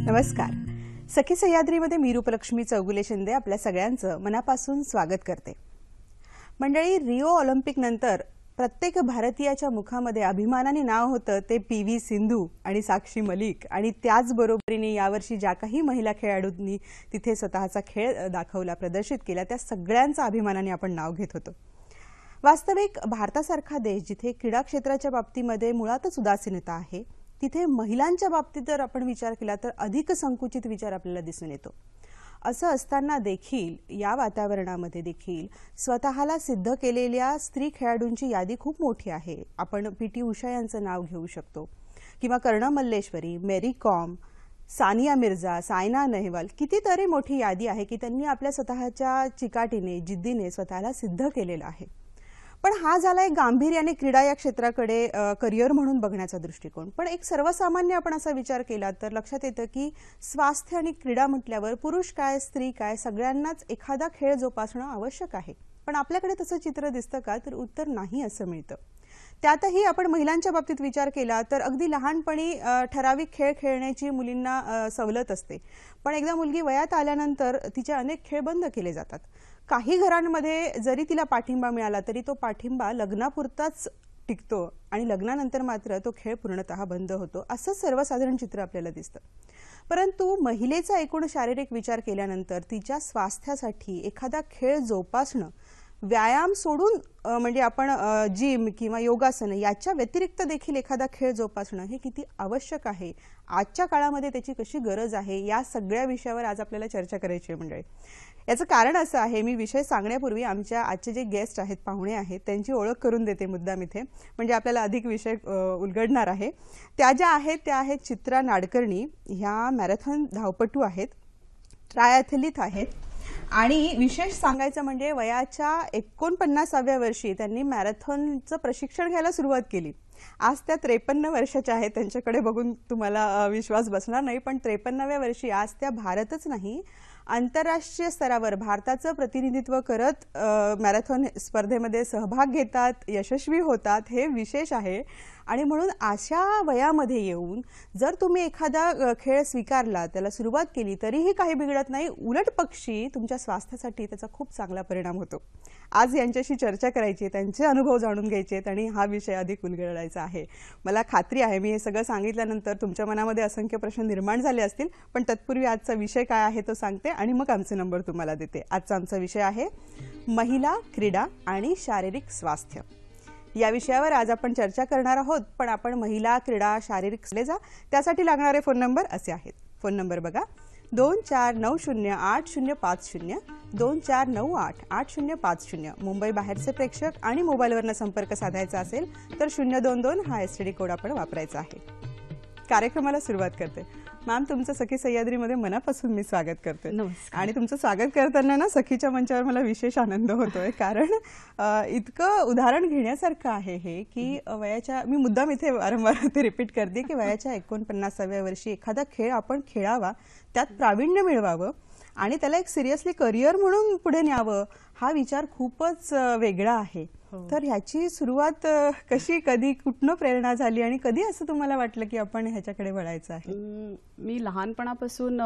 नमस्कार. सखी सह्याद्रीमध्ये मी रूपलक्ष्मी चौगुले शिंदे आपल्या सगळ्यांचं मनापासून स्वागत करते. मंडळी, रिओ ऑलिम्पिक नंतर प्रत्येक भारतीयाच्या मुखामध्ये अभिमानाने नाव होतं ते PV सिंधू आणि साक्षी मलिक आणि त्याचबरोबरीने यावर्षी ज्या काही महिला खेळाडूंनी तिथे स्वतःचा खेळ दाखवला, प्रदर्शित केला, त्या सगळ्यांचा अभिमानाने आपण नाव घेत होतो. वास्तविक भारतासारखा देश जिथे क्रीडा क्षेत्राच्या बाबतीमध्ये मुळातच उदासीनता आहे, तिथे महिलांच्या बाबतीत जर आपण विचार केला तर अधिक संकुचित विचार आपल्याला दिसून येतो. असं असताना देखील या वातावरणामध्ये देखील स्वतःला सिद्ध केलेल्या स्त्री खेळाडूंची यादी खूप मोठी आहे. आपण PT उषा यांचं नाव घेऊ शकतो किंवा कर्ण मल्लेश्वरी, मेरी कॉम, सानिया मिर्झा, सायना नेहवाल, कितीतरी मोठी यादी आहे की त्यांनी आपल्या स्वतःच्या चिकाटीने, जिद्दीने स्वतःला सिद्ध केलेलं आहे. पण हा झाला एक गांभीर्याने क्रीडा या क्षेत्राकडे करिअर म्हणून बघण्याचा दृष्टिकोन. पण एक सर्वसामान्य आपण असा विचार केला तर लक्षात येतं की स्वास्थ्य आणि क्रीडा म्हटल्यावर पुरुष काय स्त्री काय सगळ्यांनाच एखादा खेळ जोपासणं आवश्यक आहे. पण आपल्याकडे तसं चित्र दिसतं का, तर उत्तर नाही असं मिळतं. त्यातही आपण महिलांच्या बाबतीत विचार केला तर अगदी लहानपणी ठराविक खेळ खेळण्याची मुलींना सवलत असते, पण एकदा मुलगी वयात आल्यानंतर तिचे अनेक खेळ बंद केले जातात. काही घरांमध्ये जरी तिला पाठिंबा मिळाला तरी तो पाठिंबा लग्नापुरताच टिकतो आणि लग्नानंतर मात्र तो खेळ पूर्णतः बंद होतो. असं सर्वसाधारण चित्र आपल्याला दिसतं. परंतु महिलेचा एकूण शारीरिक विचार केल्यानंतर तिच्या स्वास्थ्यासाठी एखादा खेळ जोपासणं, व्यायाम सोडून म्हणजे आपण जिम किंवा योगासन याच्या व्यतिरिक्त देखील एखादा खेळ जोपासणं हे किती आवश्यक आहे, आजच्या काळामध्ये त्याची कशी गरज आहे, या सगळ्या विषयावर आज आपल्याला चर्चा करायची आहे मंडळी. याचं कारण असं आहे, मी विषय सांगण्यापूर्वी आमच्या आजचे जे गेस्ट आहेत, पाहुणे आहेत, त्यांची ओळख करून देते मुद्दाम इथे, म्हणजे आपल्याला अधिक विषय उलगडणार आहे. त्या ज्या आहेत त्या आहेत चित्रा नाडकर्णी. ह्या मॅरेथॉन धावपटू आहेत, ट्रायॲथलीट आहेत आणि विशेष सांगायचं म्हणजे वयाच्या 49व्या वर्षी त्यांनी मॅरेथॉनचं प्रशिक्षण घ्यायला सुरुवात केली. आज त्या 53 वर्षाच्या आहेत. त्यांच्याकडे बघून तुम्हाला विश्वास बसणार नाही, पण 53व्या वर्षी आज त्या भारतच नाही आंतरराष्ट्रीय स्तरावर भारताचं प्रतिनिधित्व करत मॅरेथॉन स्पर्धेमध्ये सहभाग घेतात, यशस्वी होतात. हे विशेष आहे. आणि म्हणून अशा वयामध्ये येऊन जर तुम्ही एखादा खेळ स्वीकारला, त्याला सुरुवात केली, तरीही काही बिघडत नाही. उलट पक्षी तुमच्या स्वास्थ्यासाठी त्याचा खूप चांगला परिणाम होतो. आज यांच्याशी चर्चा करायची, त्यांचे अनुभव जाणून घ्यायचे आणि हा विषय अधिक उलगडायचा आहे. मला खात्री आहे मी हे सगळं सांगितल्यानंतर तुमच्या मनामध्ये असंख्य प्रश्न निर्माण झाले असतील, पण तत्पूर्वी आजचा विषय काय आहे तो सांगते आणि मग आमचे नंबर तुम्हाला देते. आजचा आमचा विषय आहे महिला, क्रीडा आणि शारीरिक स्वास्थ्य. या विषयावर आज आपण चर्चा करणार आहोत. पण आपण महिला, क्रीडा, शारीरिक जा त्यासाठी लागणारे फोन नंबर असे आहेत. फोन नंबर बघा, 24908050, 24988050. मुंबई बाहेरचे प्रेक्षक आणि मोबाईलवरनं संपर्क साधायचा असेल तर 022 हा STD कोड आपण वापरायचा आहे. कार्यक्रमाला सुरुवात करते. मॅम, तुमचं सखी सह्याद्रीमध्ये मनापासून मी स्वागत करते. आणि तुमचं स्वागत करताना ना सखीच्या मंचावर मला विशेष आनंद होतोय, कारण इतकं उदाहरण घेण्यासारखं आहे हे की वयाच्या, मी मुद्दाम इथे वारंवार ते रिपीट करते की वयाच्या 49व्या वर्षी एखादा खेळ आपण खेळावा, त्यात प्रावीण्य मिळवावं आणि त्याला एक सिरियसली करिअर म्हणून पुढे न्यावं, हा विचार खूपच वेगळा आहे. तर ह्याची सुरुवात कशी, कधी, कुठनं प्रेरणा झाली आणि कधी असं तुम्हाला वाटलं की आपण ह्याच्याकडे वळायचं आहे? मी लहानपणापासून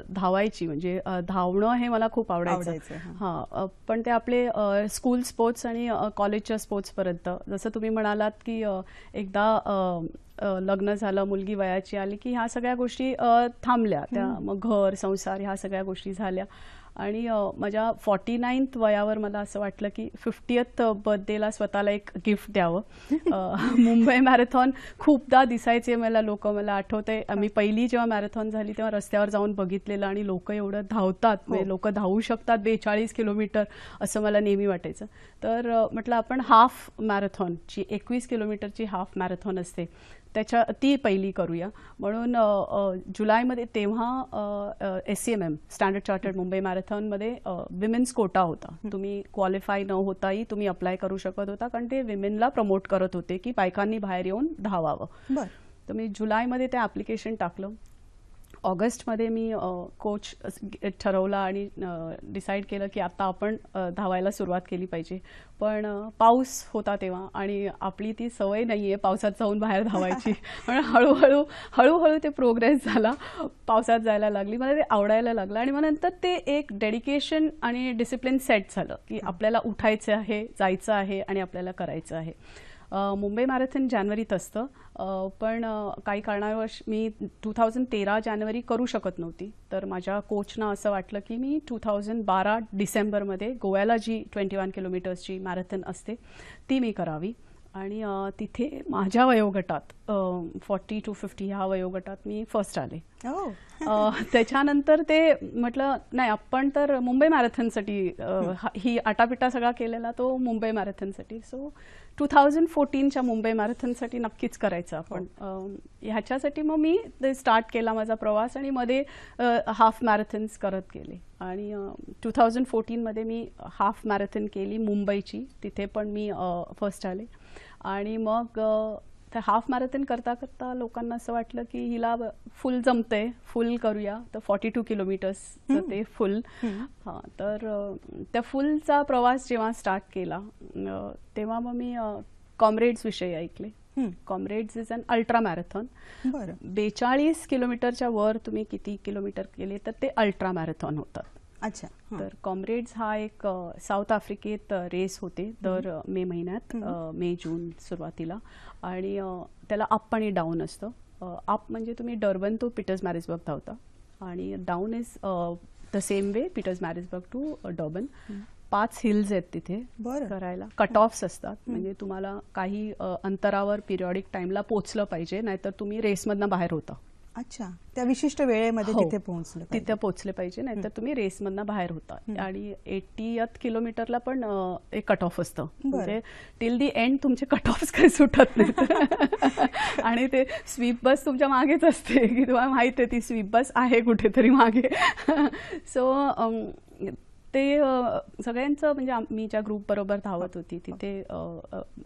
धावायची, म्हणजे धावणं हे मला खूप आवडायचं. हां, पण ते आपले स्कूल स्पोर्ट्स आणि कॉलेजच्या स्पोर्ट्सपर्यंत. जसं तुम्ही म्हणालात की एकदा लग्न झालं, मुलगी वयाची आली की ह्या सगळ्या गोष्टी थांबल्या. त्या मग घर, संसार ह्या सगळ्या गोष्टी झाल्या. आणि माझ्या 49th वयावर मला असं वाटलं की 50th बर्थडेला स्वतःला एक गिफ्ट द्यावं. मुंबई मॅरेथॉन खूपदा दिसायचे मला लोक. मला आठवते मी पहिली जेव्हा मॅरेथॉन झाली तेव्हा रस्त्यावर जाऊन बघितलेलं आणि लोक एवढं धावतात, म्हणजे लोक धावू शकतात 42 किलोमीटर असं मला नेहमी वाटायचं. तर म्हटलं आपण हाफ मॅरेथॉनची, 21 किलोमीटरची हाफ मॅरेथॉन असते, ती पहिली करूया म्हणून जुलैमध्ये तेव्हा SCMM स्टँडर्ड चार्टर्ड मुंबई मॅरेथॉनमध्ये विमेन्स कोटा होता. तुम्ही क्वालिफाय न होताही तुम्ही अप्लाय करू शकत होता, कारण ते विमेनला प्रमोट करत होते की बायकांनी बाहेर येऊन धावावं. तर मी जुलैमध्ये ते ॲप्लिकेशन टाकलं. ऑगस्टमध्ये मी कोच ठरवला आणि डिसाईड केलं की आता आपण धावायला सुरुवात केली पाहिजे. पण पाऊस होता तेव्हा आणि आपली ती सवय नाही आहे पावसात जाऊन बाहेर धावायची. पण हळूहळू ते प्रोग्रेस झाला, पावसात जायला लागली, मला ते आवडायला लागलं आणि मग नंतर ते एक डेडिकेशन आणि डिसिप्लिन सेट झालं की आपल्याला उठायचं आहे, जायचं आहे आणि आपल्याला करायचं आहे. मुंबई मॅरेथॉन जानेवारीत असतं, पण काही कारणावश मी 2013 जानेवारी करू शकत नव्हती. तर माझ्या कोचना असं वाटलं की मी 2012 डिसेंबरमध्ये गोव्याला जी 21 किलोमीटर्सची मॅरेथॉन असते ती मी करावी. आणि तिथे माझ्या वयोगटात 40 to 50 ह्या वयोगटात मी फर्स्ट आले. त्याच्यानंतर ते म्हटलं नाही, आपण तर मुंबई मॅरेथॉनसाठी ही आटापिटा सगळा केलेला तो मुंबई मॅरेथॉनसाठी. सो 2014च्या मुंबई मॅरेथॉनसाठी नक्कीच करायचं आपण. ह्याच्यासाठी मग मी ते स्टार्ट केला माझा प्रवास आणि मध्ये हाफ मॅरेथॉन्स करत गेले. आणि 2014मध्ये मी हाफ मॅरेथॉन केली मुंबईची, तिथे पण मी फर्स्ट आले. आणि मग त्या हाफ मॅरेथॉन करता करता लोकांना असं वाटलं की हिला फुल जमतंय, फुल करूया. तर 42 किलोमीटर्सचं ते फुल. हां, तर त्या फुलचा प्रवास जेव्हा स्टार्ट केला तेव्हा मग मी कॉम्रेड्स विषयी ऐकले. Comrades is an ultra marathon. 42 किलोमीटरच्या वर तुम्ही किती किलोमीटर केले तर ते अल्ट्रा मॅरेथॉन होतात. अच्छा. तर कॉम्रेड्स हा एक साऊथ आफ्रिकेत रेस होते दर मे महिन्यात, मे जून सुरुवातीला. आणि त्याला अप आणि डाऊन असतं. अप म्हणजे तुम्ही डर्बन टू पीटर्स मॅरिसबर्ग धावता आणि down is the same way Pietermaritzburg to Durban. 5 hills आहेत तिथे करायला. कट ऑफ्स असतात, म्हणजे तुम्हाला काही अंतरावर पिरियॉडिक टाइमला पोहोचलं पाहिजे, नाहीतर तुम्ही रेसमधनं बाहेर होता. अच्छा, त्या विशिष्ट वेळेमध्ये तिथे पोहोचले पाहिजे, नाहीतर तुम्ही रेसमधनं बाहेर होता. आणि 80th किलोमीटरला पण एक कट ऑफ असतं, म्हणजे टिल दी एंड तुमचे कट ऑफ्स काही सुटत नाहीत. आणि ते स्वीप बस तुमच्या मागेच असते की तुम्हाला माहिती आहे ती स्वीप बस आहे कुठेतरी मागे. सो ते सगळ्यांचं, म्हणजे मी ज्या ग्रुप बरोबर धावत होती तिथे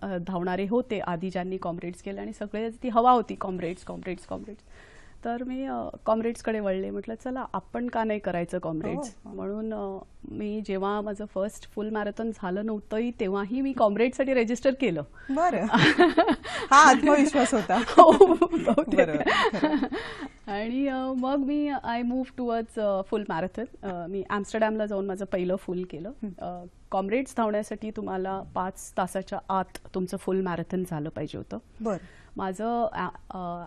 धावणारे होते आधी ज्यांनी कॉम्रेड्स केले आणि सगळे ती हवा होती कॉम्रेड्स. तर मी कॉम्रेड्सकडे वळले, म्हटलं चला आपण का नाही करायचं कॉम्रेड्स. म्हणून मी जेव्हा माझं फर्स्ट फुल मॅरेथॉन झालं नव्हतंही तेव्हाही मी कॉम्रेड्ससाठी रजिस्टर केलं. बरं, हा आत्मविश्वास होता. आणि मग मी I move towards full marathon. मी ॲम्स्टरडॅमला जाऊन माझं पहिलं फुल केलं. कॉम्रेड्स धावण्यासाठी तुम्हाला 5 तासाच्या आत तुमचं फुल मॅरेथॉन झालं पाहिजे होतं. बरं. माझं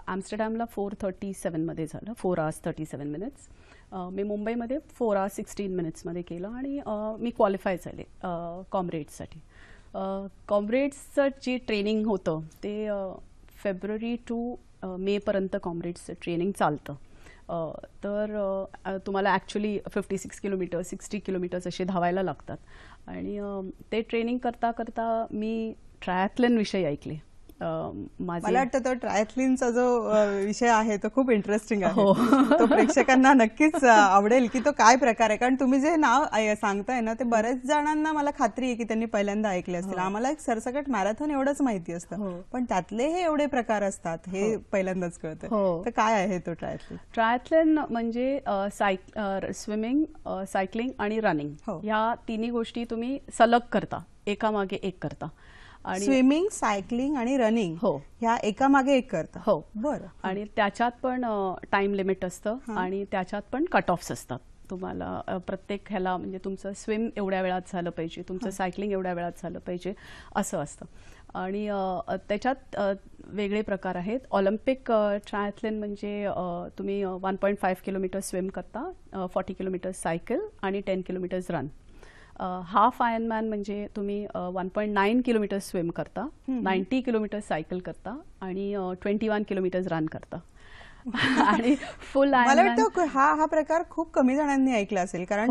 ॲम्स्टरडॅमला 4:37 मध्ये झालं, 4 hours 37 minutes. मी मुंबईमध्ये 4 hours 16 minutes मध्ये केलं आणि मी क्वालिफाय झाले कॉम्रेड्ससाठी. कॉम्रेड्सचं जे ट्रेनिंग होतं ते फेब्रुवारी टू मेपर्यंत कॉम्रेड्सचं ट्रेनिंग चालतं. तर तुम्हाला ॲक्च्युली 56 किलोमीटर 60 किलोमीटर्स असे धावायला लागतात. आणि ते ट्रेनिंग करता करता मी ट्रायथलन विषयी ऐकले. मला वाटतं तो ट्रायथलिनचा जो विषय आहे तो खूप इंटरेस्टिंग आहे. तो प्रेक्षकांना नक्कीच आवडेल की तो काय प्रकार आहे. कारण तुम्ही जे नाव सांगताय ना ते बऱ्याच जणांना मला खात्री आहे की त्यांनी पहिल्यांदा ऐकले असतील. आम्हाला एक सरसकट मॅरेथॉन एवढंच माहिती असतं, पण त्यातले हे एवढे प्रकार असतात हे पहिल्यांदाच कळतं. तर काय आहे तो ट्रायथलिन? ट्रायथलन म्हणजे स्विमिंग, सायकलिंग आणि रनिंग ह्या तिन्ही गोष्टी तुम्ही सलग करता, एकामागे एक करता. आणि स्विमिंग, सायकलिंग आणि रनिंग ह्या एकामागे एक करता. हो, बरं. आणि त्याच्यात पण टाइम लिमिट असतं आणि त्याच्यात पण कट ऑफ्स असतात. तुम्हाला प्रत्येक ह्याला, म्हणजे तुमचं स्विम एवढ्या वेळात झालं पाहिजे, तुमचं सायकलिंग एवढ्या वेळात झालं पाहिजे, असं असतं. आणि त्याच्यात वेगळे प्रकार आहेत. ऑलिम्पिक ट्रायथलन म्हणजे तुम्ही 1.5 किलोमीटर स्विम करता, 40 किलोमीटर सायकल आणि 10 किलोमीटर्स रन. हाफ आयर्नमॅन म्हणजे तुम्ही 1.9 किलोमीटर स्विम करता, 90 किलोमीटर सायकल करता आणि 21 किलोमीटर रन करता. आणि फुल मला वाटतं हा प्रकार खूप कमी जणांनी ऐकला असेल. कारण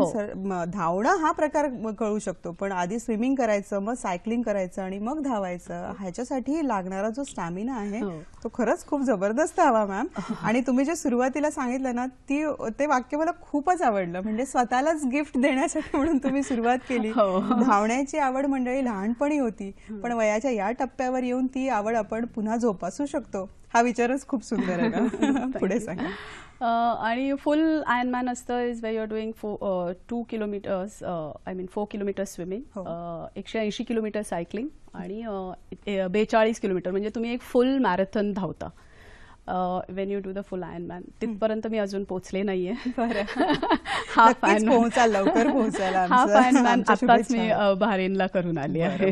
धावणं हा प्रकार कळू शकतो, पण आधी स्विमिंग करायचं, मग सायकलिंग करायचं आणि मग धावायचं, ह्याच्यासाठी लागणारा जो स्टॅमिना आहे तो खरंच खूप जबरदस्त हवा मॅम. आणि तुम्ही जे सुरुवातीला सांगितलं ना ते वाक्य मला खूपच आवडलं. म्हणजे स्वतःलाच गिफ्ट देण्यासाठी म्हणून तुम्ही सुरुवात केली. धावण्याची आवड मंडळी लहानपणी होती, पण वयाच्या या टप्प्यावर येऊन ती आवड आपण पुन्हा जोपासू शकतो, हा विचारच खूप सुंदर आहे. पुढे सांगा. आणि फुल आयर्नमॅन असतं is way you are doing 2 kilometres, I mean 4 kilometres swimming, 180 kilometre cycling आणि 42 किलोमीटर, म्हणजे तुम्ही एक फुल मॅरेथॉन धावता when you do the full Ironman. तिथपर्यंत मी अजून पोहोचले नाहीये. हाफ आयर्नमॅन लवकर पोहोचायला. हाफ आयर्नमॅन आताच मी बहारीनला करून आली आहे.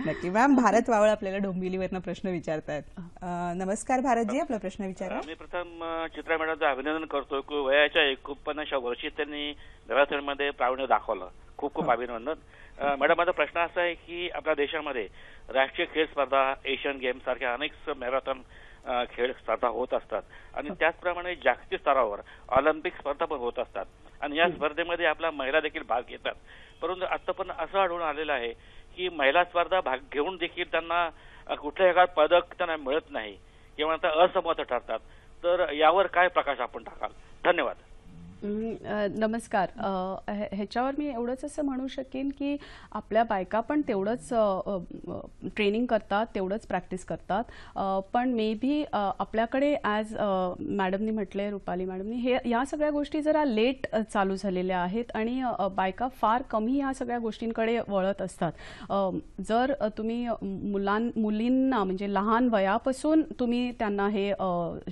नक्की. मॅम, भारत वावळ आपल्याला डोंबिवलीवरनं प्रश्न विचारतायत. नमस्कार भारतजी, आपला प्रश्न विचारा. मी प्रथम चित्रा मॅडमचं अभिनंदन करतो की वयाच्या 49व्या वर्षी त्यांनी मॅरेथॉनमध्ये प्रावीण्य दाखवलं. खूप खूप अभिनंदन. मॅडम, माझा प्रश्न असा आहे की आपल्या देशामध्ये राष्ट्रीय खेळ स्पर्धा, एशियन गेम सारख्या अनेक मॅरेथॉन खेळ स्पर्धा होत असतात आणि त्याचप्रमाणे जागतिक स्तरावर ऑलिम्पिक स्पर्धा पण होत असतात आणि या स्पर्धेमध्ये आपल्या महिला देखील भाग घेतात. परंतु आता पण असं आढळून आलेलं आहे की महिला स्पर्धा भाग घेऊन देखील त्यांना कुठल्याही एका पदक त्यांना मिळत नाही किंवा त्या असमर्थ ठरतात. तर यावर काय प्रकाश आपण टाकाल? धन्यवाद. नमस्कार. ह्याच्यावर मी एवढंच असं म्हणू शकेन की आपल्या बायका पण तेवढंच ट्रेनिंग करतात, तेवढंच प्रॅक्टिस करतात, पण मे बी आपल्याकडे ॲज मॅडमनी म्हटले, रुपाली मॅडमनी, हे या सगळ्या गोष्टी जरा लेट चालू झालेल्या आहेत आणि बायका फार कमी या सगळ्या गोष्टींकडे वळत असतात. जर तुम्ही मुलींना म्हणजे लहान वयापासून तुम्ही त्यांना हे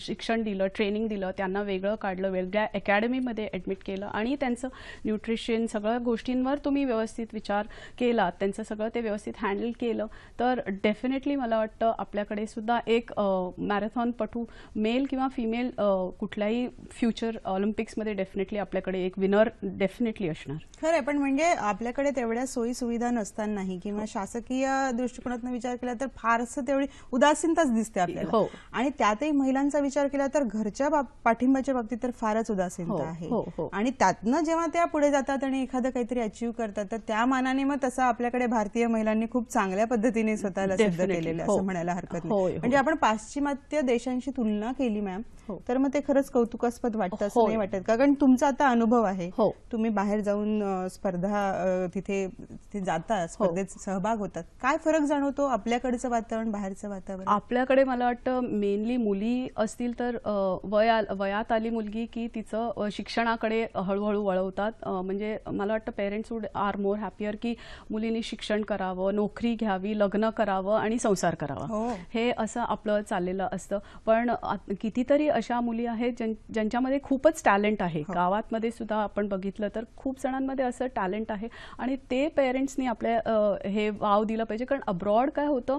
शिक्षण दिलं, ट्रेनिंग दिलं, त्यांना वेगळं काढलं, वेगळ्या अकॅडमीमध्ये ऍडमिट केलं आणि त्यांचं न्यूट्रिशन सगळ्या गोष्टींवर तुम्ही व्यवस्थित विचार केला, त्यांचं सगळं ते व्यवस्थित हँडल केलं, तर डेफिनेटली मला वाटतं आपल्याकडे सुद्धा एक मॅरेथॉनपटू मेल किंवा फिमेल कुठल्याही फ्युचर ऑलिम्पिक्समध्ये डेफिनेटली आपल्याकडे एक विनर डेफिनेटली असणार. खरं आहे, पण म्हणजे आपल्याकडे तेवढ्या सोयी सुविधा नसतानाही किंवा शासकीय दृष्टिकोनातून विचार केला तर फारसं तेवढी उदासीनताच दिसते आपल्याला. आणि त्यातही महिलांचा विचार केला तर घरच्या पाठिंब्याच्या बाबतीत तर फारच उदासीनता आहे. आणि त्यातनं जेव्हा त्या पुढे जातात आणि एखादं काहीतरी अचीव्ह करतात तर त्या मानाने मग तसं आपल्याकडे भारतीय महिलांनी खूप चांगल्या पद्धतीने स्वतःला सिद्ध केलेलं असं म्हणायला हरकत नाही. म्हणजे आपण पाश्चिमात्य देशांशी तुलना केली मॅम तर मग ते खरंच कौतुकास्पद वाटतं असं नाही वाटत का? कारण तुमचा आता अनुभव आहे, तुम्ही बाहेर जाऊन स्पर्धा तिथे जाता, स्पर्धेत सहभाग होतात, काय फरक जाणवतो आपल्याकडचं वातावरण बाहेरचं वातावरण? आपल्याकडे मला वाटतं मेनली मुली असतील तर वयात आली मुलगी की तिचं शिक्षणाकडे हळूहळू वळवतात. म्हणजे मला वाटतं parents would are more happier की मुलींनी शिक्षण करावं, नोकरी घ्यावी, लग्न करावं आणि संसार करावा, हे असं आपलं चाललेलं असतं. पण कितीतरी अशा मुली आहेत ज्यांच्यामध्ये खूपच टॅलेंट आहे. गावातमध्ये सुद्धा आपण बघितलं तर खूप जणांमध्ये असं टॅलेंट आहे आणि ते पेरेंट्सनी आपल्या हे वाव दिलं पाहिजे. कारण अब्रॉड काय होतं,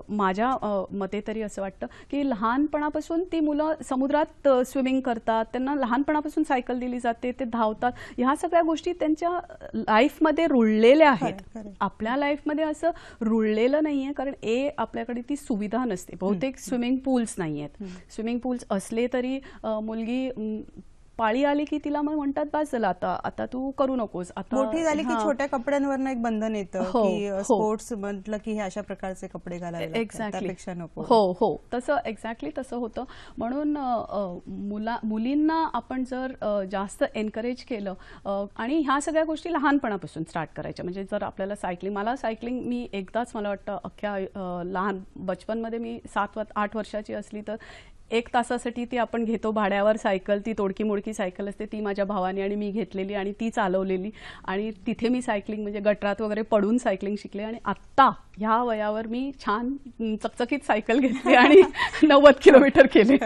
माझ्या मते तरी असं वाटतं की लहानपणापासून ती मुलं समुद्रात स्विमिंग करतात, त्यांना लहानपणापासून सायकल दिली जाते, ते धावतात, ह्या सगळ्या गोष्टी त्यांच्या लाईफमध्ये रुळलेल्या आहेत. आपल्या लाईफमध्ये असं रुळलेलं नाहीये कारण आपल्याकडे ती सुविधा नसते. बहुतेक स्विमिंग पूल्स नाही आहेत. स्विमिंग पूल्स असले तरी मुलगी पाळी आली की तिला मग म्हणतात बस झालं, आता तू करू नकोस. आता मोठी झाली की छोट्या कपड्यांवर एक बंधन येतं की स्पोर्ट्स म्हटलं की हे अशा प्रकारचे कपडे घालायला त्यापेक्षा नको. हो, तसं एक्झॅक्टली तसं होतं. म्हणून मुलींना आपण जर जास्त एनकरेज केलं आणि ह्या सगळ्या गोष्टी लहानपणापासून स्टार्ट करायच्या. म्हणजे जर आपल्याला सायकलिंग मी एकदाच मला वाटतं अख्ख्या लहान बचपनमध्ये मी 7-8 वर्षाची असली तर 1 तासासाठी ती आपण घेतो भाड्यावर सायकल, ती तोडकी मोडकी सायकल असते, ती माझ्या भावाने आणि मी घेतलेली आणि ती चालवलेली आणि तिथे मी सायकलिंग म्हणजे गटरात वगैरे पडून सायकलिंग शिकले. आणि आत्ता ह्या वयावर मी छान चकचकीत सायकल घेतली आणि 90 किलोमीटर केले.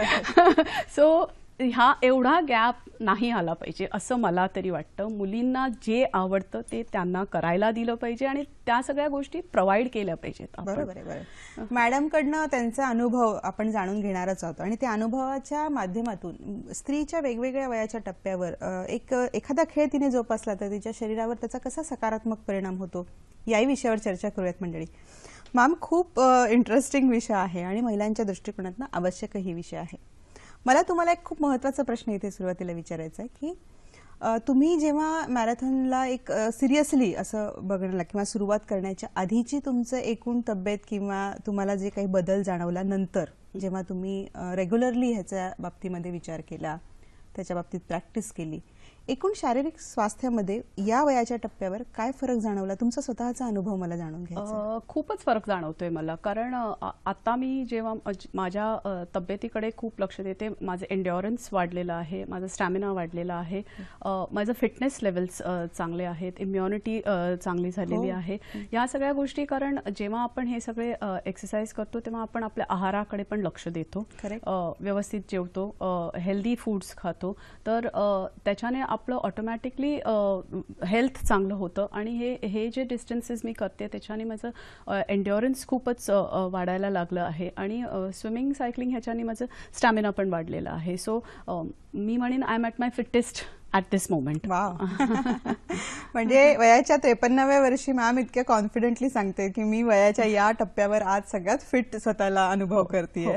सो हा एवढा गॅप नाही आला पाहिजे असं मला तरी वाटतं. मुलींना जे आवडतं ते त्यांना करायला दिलं पाहिजे आणि त्या सगळ्या गोष्टी प्रोव्हाइड केल्या पाहिजेत. बरोबर आहे. मॅडमकडनं त्यांचा अनुभव आपण जाणून घेणारच आहोत आणि त्या अनुभवाच्या माध्यमातून स्त्रीच्या वेगवेगळ्या वयाच्या टप्प्यावर एखादा खेळ तिने जोपासला तर तिच्या शरीरावर त्याचा कसा सकारात्मक परिणाम होतो याही विषयावर चर्चा करूयात मंडळी. मॅम, खूप इंटरेस्टिंग विषय आहे आणि महिलांच्या दृष्टिकोनातून आवश्यकही विषय आहे. मला तुम्हाला एक खूप महत्त्वाचा प्रश्न इथे सुरुवातीला विचारायचा आहे की तुम्ही जेव्हा मॅरेथॉनला एक सिरियसली असं बघण्याला किंवा सुरुवात करण्याच्या आधीची तुमचं एकूण तब्येत किंवा तुम्हाला जे काही बदल जाणवला नंतर जेव्हा तुम्ही रेग्युलरली ह्याच्या बाबतीमध्ये विचार केला, त्याच्या बाबतीत प्रॅक्टिस केली, एकूण शारीरिक स्वास्थ्यामध्ये या वयाच्या टप्प्यावर काय फरक जाणवला? तुमचा स्वतःचा अनुभव मला जाणून घ्यायचा. खूपच फरक जाणवतोय मला, कारण आता मी जेव्हा माझ्या तब्येतीकडे खूप लक्ष देते, माझं एन्ड्युरन्स वाढलेलं आहे, माझा स्टॅमिना वाढलेला आहे, माझं फिटनेस लेवल्स चांगले आहेत, इम्युनिटी चांगली झालेली आहे. या सगळ्या गोष्टी, कारण जेव्हा आपण हे सगळे एक्सरसाइज करतो तेव्हा आपण आपल्या आहाराकडे पण लक्ष देतो, व्यवस्थित जेवतो, हेल्दी फूड्स खातो, तर त्याच्याने आपलं ऑटोमॅटिकली हेल्थ चांगलं होतं. आणि हे जे डिस्टन्सेस मी करते त्याच्याने माझं एन्ड्युरन्स खूपच वाढायला लागलं आहे. आणि स्विमिंग, सायकलिंग ह्याच्याने माझं स्टॅमिना पण वाढलेलं आहे. सो मी म्हणेन I am at my fittest at this moment. Wow. म्हणजे वयाच्या 53व्या वर्षी मॅम इतक्या कॉन्फिडेंटली सांगते की मी वयाच्या या टप्प्यावर आज सगळ्यात फिट स्वतःला अनुभव करतेय.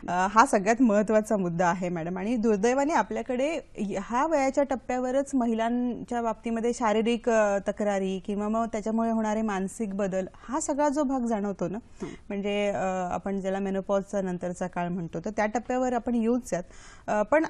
हा सगळ्यात महत्वाचा मुद्दा आहे मॅडम. आणि दुर्दैवाने आपल्याकडे ह्या वयाच्या टप्प्यावरच महिलांच्या बाबतीमध्ये शारीरिक तक्रारी किंवा मग त्याच्यामुळे होणारे मानसिक बदल, हा सगळा जो भाग जाणवतो ना, म्हणजे आपण ज्याला मेनोपॉजचा नंतरचा काळ म्हणतो, तर त्या टप्प्यावर आपण येऊच यात. पण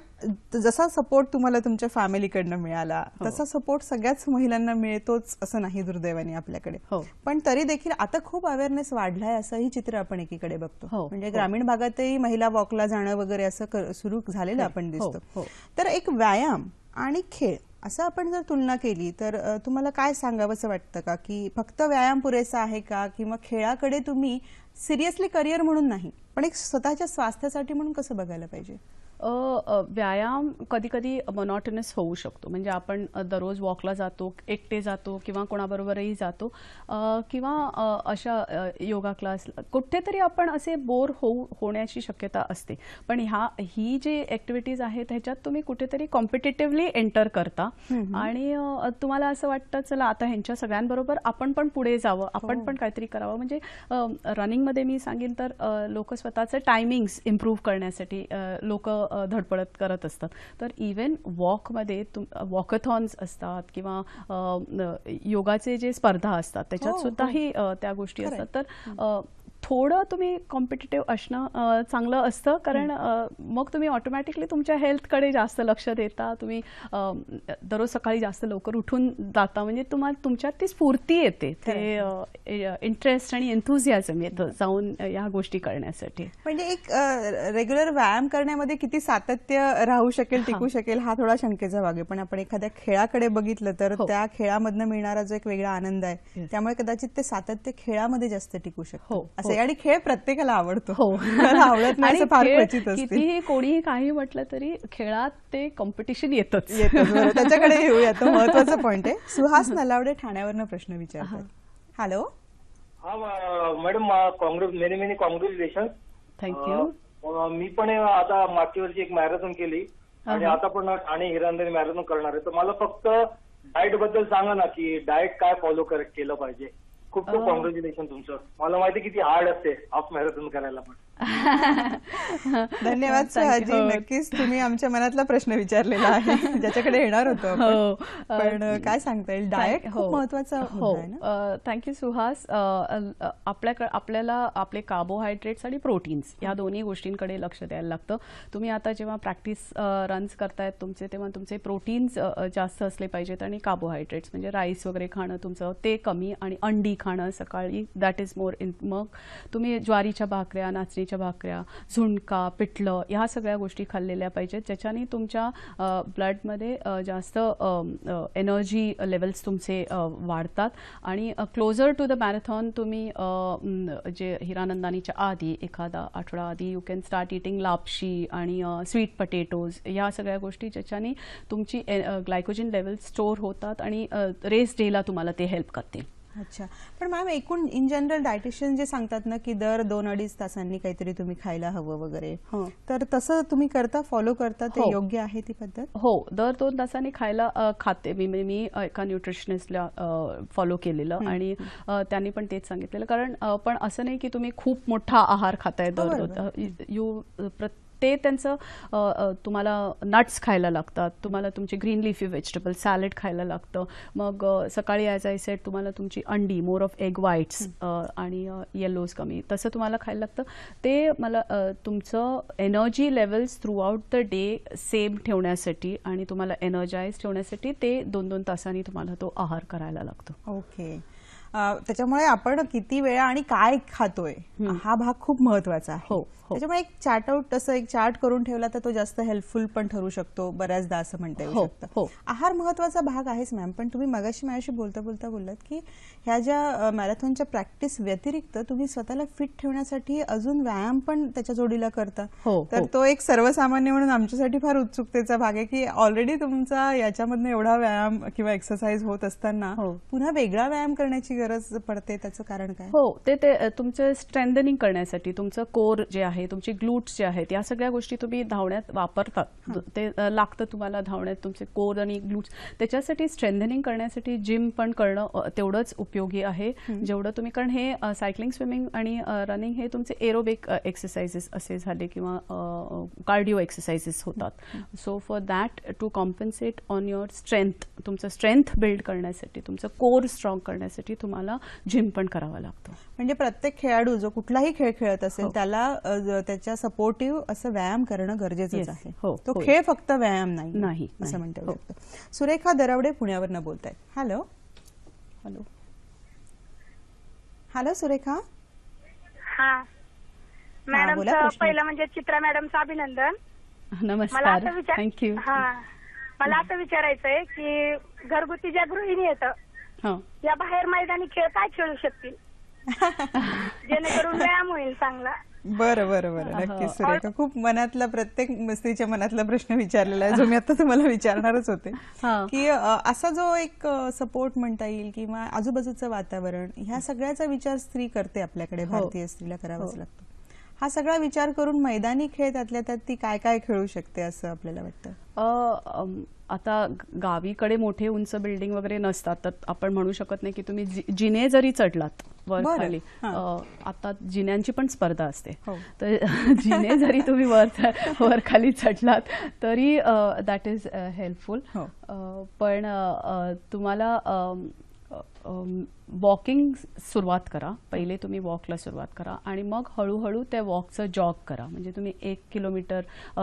जसा सपोर्ट तुम्हाला तुमच्या फॅमिलीकडनं मिळाला तसा सपोर्ट सगळ्याच महिलांना मिळतोच असं नाही दुर्दैवाने आपल्याकडे. पण तरी देखील आता खूप अवेअरनेस वाढलाय असंही चित्र आपण एकीकडे बघतो. म्हणजे ग्रामीण भागातही महिला वॉकला जाणं वगैरे असं सुरू झालेलं आपण दिसतो. तर एक व्यायाम आणि खेळ असं आपण जर तुलना केली तर तुम्हाला काय सांगावंसं वाटतं का, की फक्त व्यायाम पुरेसा आहे का, किंवा खेळाकडे तुम्ही सिरियसली करिअर म्हणून नाही पण एक स्वतःच्या स्वास्थ्यासाठी म्हणून कसं बघायला पाहिजे? व्यायाम कधी कधी मोनोटोनस होऊ शकतो. म्हणजे आपण दररोज वॉकला जातो, एकटे जातो किंवा कोणाबरोबरही जातो, किंवा अशा योगा क्लास कुठेतरी आपण असे बोर होण्याची शक्यता असते. पण ही जी ऍक्टिव्हिटीज आहेत ह्याच्यात तुम्ही कुठेतरी कॉम्पिटिटिव्हली एंटर करता आणि तुम्हाला असं वाटतं चला आता ह्यांच्या सगळ्यांबरोबर आपण पण पुढे जावं, आपण पण काहीतरी करावं. म्हणजे रनिंगमध्ये मी सांगेन तर लोक स्वतःचे टायमिंग्स इम्प्रूव्ह करण्यासाठी लोक धडपड करत असतात. तर इव्हन वॉकमध्ये वॉकथॉन्स असतात किंवा योगाचे जे स्पर्धा असतात त्याच्यात सुद्धाही त्या गोष्टी असतात. तर थोडं तुम्ही कॉम्पिटिटिव्ह असणं चांगलं असतं, कारण मग तुम्ही ऑटोमॅटिकली तुमच्या हेल्थकडे जास्त लक्ष देता. तुम्ही दररोज सकाळी जास्त लवकर उठून जाता, म्हणजे तुमच्यात ती स्फूर्ती येते, ते इंटरेस्ट आणि एन्थुझियाझम येतं जाऊन या गोष्टी करण्यासाठी. म्हणजे एक रेग्युलर व्यायाम करण्यामध्ये किती सातत्य राहू शकेल, टिकू शकेल, हा थोडा शंकेचा भाग आहे. पण आपण एखाद्या खेळाकडे बघितलं तर त्या खेळामधनं मिळणारा जो एक वेगळा आनंद आहे, त्यामुळे कदाचित ते सातत्य खेळामध्ये जास्त टिकू शकतं. आणि खेळ प्रत्येकाला आवडतो, आवडत नाही फार क्वचित असते. कितीही कोणीही काही म्हटलं तरी खेळात ते कॉम्पिटिशन येतच. त्याच्याकडे येऊया, तो महत्वाचा पॉइंट आहे. सुहास नलावडे ठाण्यावरनं प्रश्न विचारतात. हॅलो. हा मॅडम, मेनी कॉंग्रॅच्युलेशन. थँक्यू. मी पण आता मागच्या वर्षी एक मॅरेथॉन केली आणि आता पण ठाणे हिरांदरी मॅरेथॉन करणार आहे. तर मला फक्त डाएट बद्दल सांगा ना, की डाएट काय फॉलो केलं पाहिजे. खूप खूप कॉंग्रॅच्युलेशन तुमचं. मला माहिती किती हार्ड असते हाफ मॅरेथॉन करायला पण. धन्यवाद सुहाजी. नक्कीच तुम्ही आमच्या मनातला प्रश्न विचारलेला आहे, ज्याच्याकडे येणार होतो. पण काय सांगता येईल, डाएट खूप महत्वाचा. थँक्यू सुहास. आपल्याला आपले कार्बोहायड्रेट्स आणि प्रोटीन्स या दोन्ही गोष्टींकडे लक्ष द्यायला लागतं. तुम्ही आता जेव्हा प्रॅक्टिस रन्स करतायत तुमचे, तेव्हा तुमचे प्रोटीन्स जास्त असले पाहिजेत आणि कार्बोहायड्रेट्स म्हणजे राईस वगैरे खाणं तुमचं ते कमी, आणि अंडी खाणं सकाळी, दॅट इज मोर. मग तुम्ही ज्वारीच्या भाकऱ्या, नाचणीच्या भाकऱ्या, झुणका, पिठलं ह्या सगळ्या गोष्टी खाल्लेल्या पाहिजेत, ज्याच्याने तुमच्या ब्लडमध्ये जास्त एनर्जी लेवल्स तुमचे वाढतात. आणि क्लोजर टू द मॅरेथॉन तुम्ही जे हिरानंदानीच्या आधी एखादा आठवडा आधी यू कॅन स्टार्ट इटिंग लापशी आणि स्वीट पटेटोज, या सगळ्या गोष्टी ज्याच्याने तुमची ग्लायकोजन लेवल स्टोअर होतात आणि रेस डेला तुम्हाला ते हेल्प करतील. अच्छा. पण मॅम एकूण इन जनरल डायटिशियन जे सांगतात ना, की दर 2-2.5 तासांनी काहीतरी तुम्ही खायला हवं वगैरे, तर तसं तुम्ही करता, फॉलो करता, ते योग्य आहे ती पद्धत? हो, दर 2 तासांनी खायला खाते मी एका न्यूट्रिशनिस्टला फॉलो केलेलं आणि त्यांनी पण तेच सांगितलेलं. कारण पण असं नाही की तुम्ही खूप मोठा आहार खाताय दर ते त्यांचं तुम्हाला नट्स खायला लागतात, तुम्हाला तुमचे ग्रीन लिफी व्हेजिटेबल सॅलड खायला लागतं. मग सकाळी ॲज आय सेड तुम्हाला तुमची अंडी, मोर ऑफ एग व्हाईट्स आणि येलोज कमी, तसं तुम्हाला खायला लागतं. ते मला तुमचं energy levels through out the day same ठेवण्यासाठी आणि तुम्हाला एनर्जाइज ठेवण्यासाठी ते 2-2 तासांनी तुम्हाला तो आहार करायला लागतो. ओके. त्याच्यामुळे आपण किती वेळा आणि काय खातोय हा भाग खूप महत्वाचा आहे. हो. त्याच्यामुळे एक चार्ट आउट, असं एक चार्ट करून ठेवला तर तो जास्त हेल्पफुल पण ठरू शकतो बऱ्याचदा, असं म्हणता येऊ शकतं. आहार महत्वाचा भाग आहेच मॅम, पण तुम्ही मगाशी माझ्याशी बोलता बोलता बोललात की ह्या ज्या मॅरेथॉनच्या प्रॅक्टिस व्यतिरिक्त तुम्ही स्वतःला फिट ठेवण्यासाठी अजून व्यायाम पण त्याच्या जोडीला करता. तर तो एक सर्वसामान्य म्हणून आमच्यासाठी फार उत्सुकतेचा भाग आहे की ऑलरेडी तुमचा याच्यामधनं एवढा व्यायाम किंवा एक्सरसाइज होत असताना पुन्हा वेगळा व्यायाम करण्याची गरज पडते. त्याचं कारण काय? हो, ते तुमचं स्ट्रेंथनिंग करण्यासाठी तुमचं कोर जे आहे, तुमचे ग्लूट्स जे आहेत, या सगळ्या गोष्टी तुम्ही धावण्यात वापरतात. ते लागतं तुम्हाला धावण्यात, तुमचे कोर आणि ग्लूट्स. त्याच्यासाठी स्ट्रेंथनिंग करण्यासाठी जिम पण करणं तेवढंच उपयोगी आहे जेवढं तुम्ही, कारण हे सायकलिंग, स्विमिंग आणि रनिंग हे तुमचे एरोबिक एक्सरसाइजेस असे झाले किंवा कार्डिओ एक्सरसाइजेस होतात. So for that to compensate on your strength, तुमचं स्ट्रेंथ बिल्ड करण्यासाठी, तुमचं कोर स्ट्रॉंग करण्यासाठी तुम्हाला जिम पण करावं लागतं. म्हणजे प्रत्येक खेळाडू जो कुठलाही खेळ खेळत असेल त्याला त्याच्या सपोर्टिव्ह असं व्यायाम करणं गरजेचंच आहे. तो खेळ फक्त व्यायाम नाही असं म्हणता येऊ शकतं. सुरेखा दरावडे पुण्यावरनं बोलतायत. Hello hello hello Surekha. हा मॅडम, पहिलं म्हणजे चित्रा मॅडमचं अभिनंदन. नमस्कार, थँक्यू. हा, मला असं विचारायचंय की घरगुती ज्या गृहिणी येतं या बाहेर मैदानी खेळ काय खेळू शकतील जेणेकरून व्यायाम होईल चांगला? बरं बरं बरं, नक्कीच सुरेखा. खूप मनातला, प्रत्येक स्त्रीच्या मनातला प्रश्न विचारलेला आहे जो मी आता तुम्हाला विचारणारच होते की असा जो एक सपोर्ट म्हणता येईल किंवा आजूबाजूचं वातावरण, ह्या सगळ्याचा विचार स्त्री करते आपल्याकडे, भारतीय स्त्रीला करावाच लागतो. हा सगळा विचार करून मैदानी खेळ त्यातल्या त्यात ती काय काय खेळू शकते असं आपल्याला वाटतं? आता गावीकडे मोठे उंच बिल्डिंग वगैरे नसतात, तर आपण म्हणू शकत नाही की तुम्ही जिने जरी चढलात वर खाली, आता जिन्यांची पण स्पर्धा असते, तर जिने जरी तुम्ही वर खाली चढलात तरी दॅट इज हेल्पफुल. पण तुम्हाला वॉकिंग सुरुवात करा. पहिले तुम्ही वॉकला सुरुवात करा आणि मग हळूहळू त्या वॉकचं जॉग करा. म्हणजे तुम्ही 1 किलोमीटर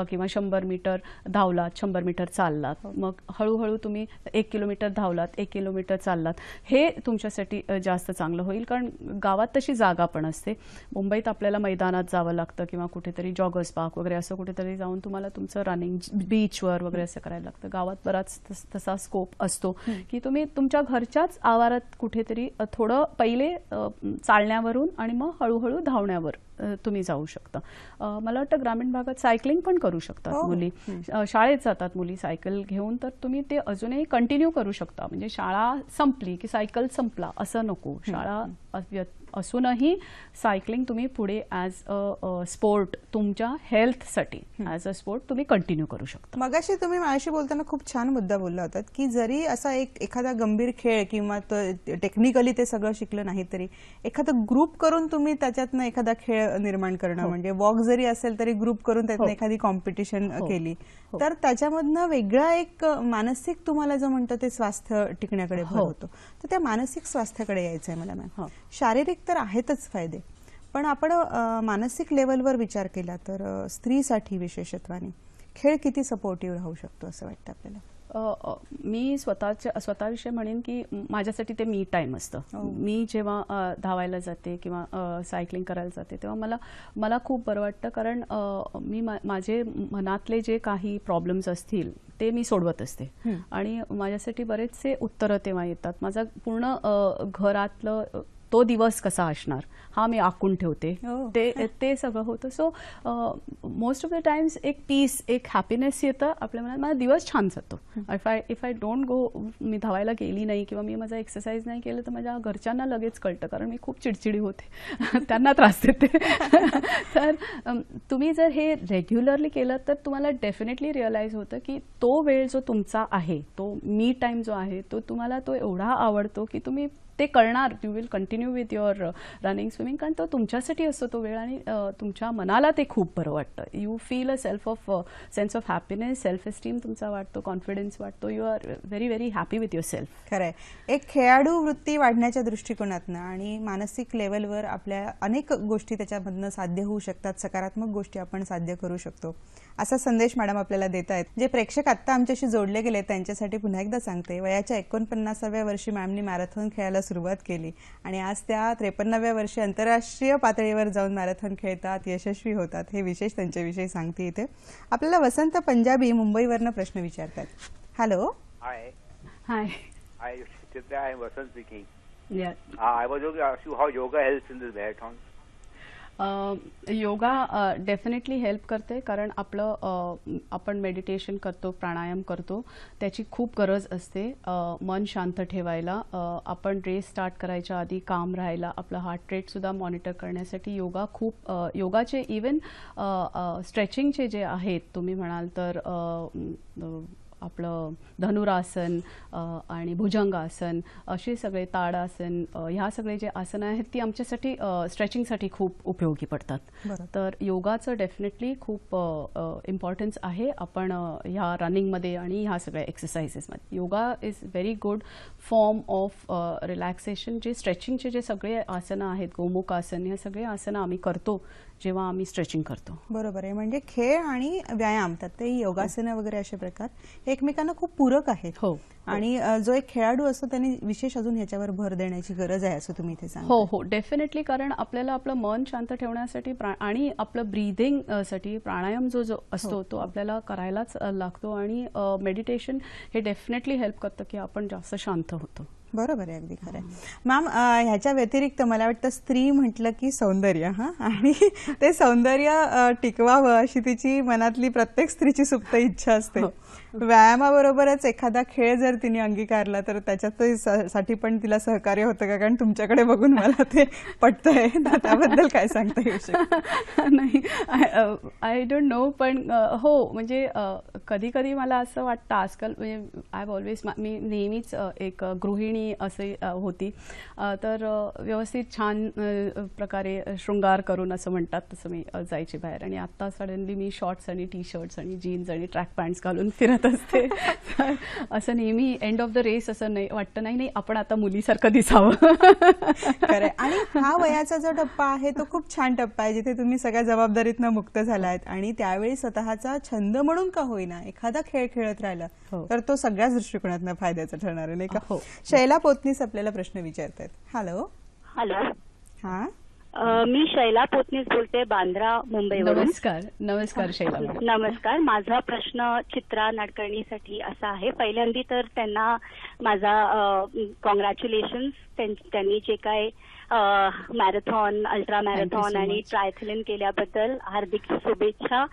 किंवा 100 मीटर धावलात, 100 मीटर चाललात, मग हळूहळू तुम्ही 1 किलोमीटर धावलात, 1 किलोमीटर चाललात. हे तुमच्यासाठी जास्त चांगलं होईल, कारण गावात तशी जागा पण असते. मुंबईत आपल्याला मैदानात जावं लागतं किंवा कुठेतरी जॉगर्स पार्क वगैरे असं कुठेतरी जाऊन तुम्हाला तुमचं रनिंग बीचवर वगैरे असं करायला लागतं. गावात बराच तसा स्कोप असतो की तुम्ही तुमच्या घरच्याच आवारात कुठेतरी थोडं पहिले चालण्यावरून आणि मग हळूहळू धावण्यावर तुम्ही जाऊ शकता. मला वाटतं ग्रामीण भागात सायकलिंग पण करू शकतात मुली. शाळेत जातात मुली सायकल घेऊन, तर तुम्ही ते अजूनही कंटिन्यू करू शकता. म्हणजे शाळा संपली की सायकल संपला असं नको. शाळा असूनही सायकलिंग तुम्ही पुढे ॲज अ स्पोर्ट, तुमच्या हेल्थसाठी ॲज अ स्पोर्ट तुम्ही कंटिन्यू करू शकता. मगाशी तुम्ही माझ्याशी बोलताना खूप छान मुद्दा बोलला होता की जरी असा एखादा गंभीर खेळ किंवा टेक्निकली ते सगळं शिकलं नाही तरी एखादा ग्रुप करून तुम्ही त्याच्यातनं एखादा खेळ निर्माण करणं, म्हणजे वॉक जरी असेल तरी ग्रुप करून त्यातनं एखादी कॉम्पिटिशन केली तर त्याच्यामधनं वेगळा एक मानसिक, तुम्हाला जो म्हणतो ते स्वास्थ्य टिकण्याकडे भर होतो. तर त्या मानसिक स्वास्थ्याकडे यायचंय मला मॅम. शारीरिक तर आहेतच फायदे, पण आपण मानसिक लेवलवर विचार केला तर स्त्रीसाठी विशेषत्वाने खेळ किती सपोर्टिव्ह राहू शकतो असं वाटतं आपल्याला? मी स्वतःविषयी म्हणेन की माझ्यासाठी ते मी टाइम असतं. मी जेव्हा धावायला जाते किंवा सायकलिंग करायला जाते तेव्हा मला खूप बरं वाटतं, कारण मी माझे मनातले जे काही प्रॉब्लेम्स असतील ते मी सोडवत असते आणि माझ्यासाठी बरेचसे उत्तरं तेव्हा येतात. माझा पूर्ण घरातलं तो दिवस कसा असणार हा मी आखून ठेवते, ते सगळं होतं. So most of the times एक पीस, एक हॅपीनेस येतं आपल्या मनात. माझा दिवस छान जातो. इफ आय डोंट गो, मी धावायला गेली नाही किंवा मी माझा एक्सरसाइज नाही केलं तर माझ्या घरच्यांना लगेच कळतं, कारण मी खूप चिडचिडी होते, त्यांना त्रास देते. तर तुम्ही जर हे रेग्युलरली केलं तर तुम्हाला डेफिनेटली रिअलाइज होतं की तो वेळ जो तुमचा आहे, तो मी टाइम जो आहे तो तुम्हाला तो एवढा आवडतो की तुम्ही ते कळणार. You will continue with your running swimming, कारण तो तुमच्यासाठी असतो तो वेळ, आणि तुमच्या मनाला ते खूप बरं वाटतं. You feel a sense of happiness, self esteem तुमचा वाटतो, कॉन्फिडन्स वाटतो. You are very very happy with your self. खरंय. एक खेळाडू वृत्ती वाढण्याच्या दृष्टिकोनातनं आणि मानसिक लेवलवर आपल्या अनेक गोष्टी त्याच्यामधनं साध्य होऊ शकतात, सकारात्मक गोष्टी आपण साध्य करू शकतो, असा संदेश मॅडम आपल्याला देत आहेत. जे प्रेक्षक आता आमच्याशी जोडले गेले त्यांच्यासाठी पुन्हा एकदा सांगते, वयाच्या 49व्या वर्षी मॅमनी मॅरेथॉन खेळायला सुरुवात केली आणि आज त्या 53व्या वर्षी आंतरराष्ट्रीय पातळीवर जाऊन मॅरेथॉन खेळतात, यशस्वी होतात. हे विशेष त्यांच्याविषयी सांगते इथे. आपल्याला वसंत पंजाबी मुंबईवरनं प्रश्न विचारतात. Hello. High. High. Hi, Chitra. I'm Vasant speaking. Yeah. I was going to ask you how yoga helps in this marathon. Yoga definitely help करते, कारण आपण मेडिटेशन करतो, प्राणायाम करतो, त्याची खूप गरज असते मन शांत ठेवायला. आपण रेस स्टार्ट करायच्या आधी काम राहायला, आपलं हार्ट रेट सुद्धा मॉनिटर करण्यासाठी योगा खूप योगाचे इवन स्ट्रेचिंगचे जे आहेत तुम्ही म्हणाल तर आपलं धनुरासन आणि भुजंगासन, असे सगळे ताडासन, ह्या सगळे जे आसन आहेत ती आमच्यासाठी स्ट्रेचिंगसाठी खूप उपयोगी पडतात. तर योगाचं डेफिनेटली खूप इम्पॉर्टन्स आहे आपण ह्या रनिंगमध्ये आणि ह्या सगळ्या एक्सरसाइजेसमध्ये. Yoga is very good form of relaxation. जे स्ट्रेचिंगचे जे सगळे आसनं आहेत, गोमुख आसन, हे सगळे आसनं आम्ही करतो जेव्हा आम्ही स्ट्रेचिंग करतो. बरोबर आहे. म्हणजे खेळ आणि व्यायाम, त्यात ते योगासनं वगैरे असे प्रकार एकमेकांना खूप पूरक आहेत. हो. आणि जो एक खेळाडू असतो त्याने विशेष अजून ह्याच्यावर भर देण्याची गरज आहे असं तुम्ही इथे सांगा. हो हो, डेफिनेटली. कारण आपल्याला आपलं मन शांत ठेवण्यासाठी आणि आपलं ब्रीदिंग साठी प्राणायाम जो असतो तो आपल्याला करायलाच लागतो, आणि मेडिटेशन हे डेफिनेटली हेल्प करतं की आपण जास्त शांत होतो. बरोबर आहे, अगदी खरं आहे. मॅम, ह्याच्या व्यतिरिक्त मला वाटतं स्त्री म्हटलं की सौंदर्य, आणि ते सौंदर्य टिकवावं अशी तिची मनातली प्रत्येक स्त्रीची सुप्त इच्छा असते. व्यायामाबरोबरच एखादा खेळ जर तिने अंगीकारला तर त्याच्यासाठी पण तिला सहकार्य होतं का? कारण तुमच्याकडे बघून मला ते पटतंय, त्याबद्दल काय सांगता येऊ शकतं? नाही, आय डोंट नो, पण हो, म्हणजे कधी कधी मला असं वाटतं आजकाल, म्हणजे आय ऑलवेज, मी नेहमीच एक गृहिणी असे होती, तर व्यवस्थित छान प्रकारे शृंगार करून असं म्हणतात तसं मी जायची बाहेर, आणि आता सडनली मी शॉर्ट्स आणि टी शर्ट्स आणि जीन्स आणि ट्रॅक पॅन्ट्स घालून फिरत असते. असं नेहमी एंड ऑफ द रेस असं नाही वाटतं, नाही आपण आता मुलीसारखं दिसावं. खरं. आणि हा वयाचा जो टप्पा आहे तो खूप छान टप्पा आहे, जिथे तुम्ही सगळ्या जबाबदारीतनं मुक्त झालात, आणि त्यावेळी स्वतःचा छंद म्हणून का होईना एखादा खेळ खेळत राहिला तर तो सगळ्याच दृष्टिकोनातनं फायद्याचा ठरणार आहे, नाही का? शैला पोतनीस आपल्याला प्रश्न विचारतात. हॅलो. हॅलो. हा, मी शैला पोतनीस बोलते, बांद्रा, मुंबईवरून. नमस्कार. नमस्कार शैला. नमस्कार. माझा प्रश्न चित्रा नाडकर्णीसाठी असा आहे. पहिल्यांदी तर त्यांना माझा कॉंग्रॅच्युलेशन्स. त्यांनी जे काय मॅरेथॉन, अल्ट्रा मॅरेथॉन आणि ट्रायथलन केल्याबद्दल हार्दिक शुभेच्छा.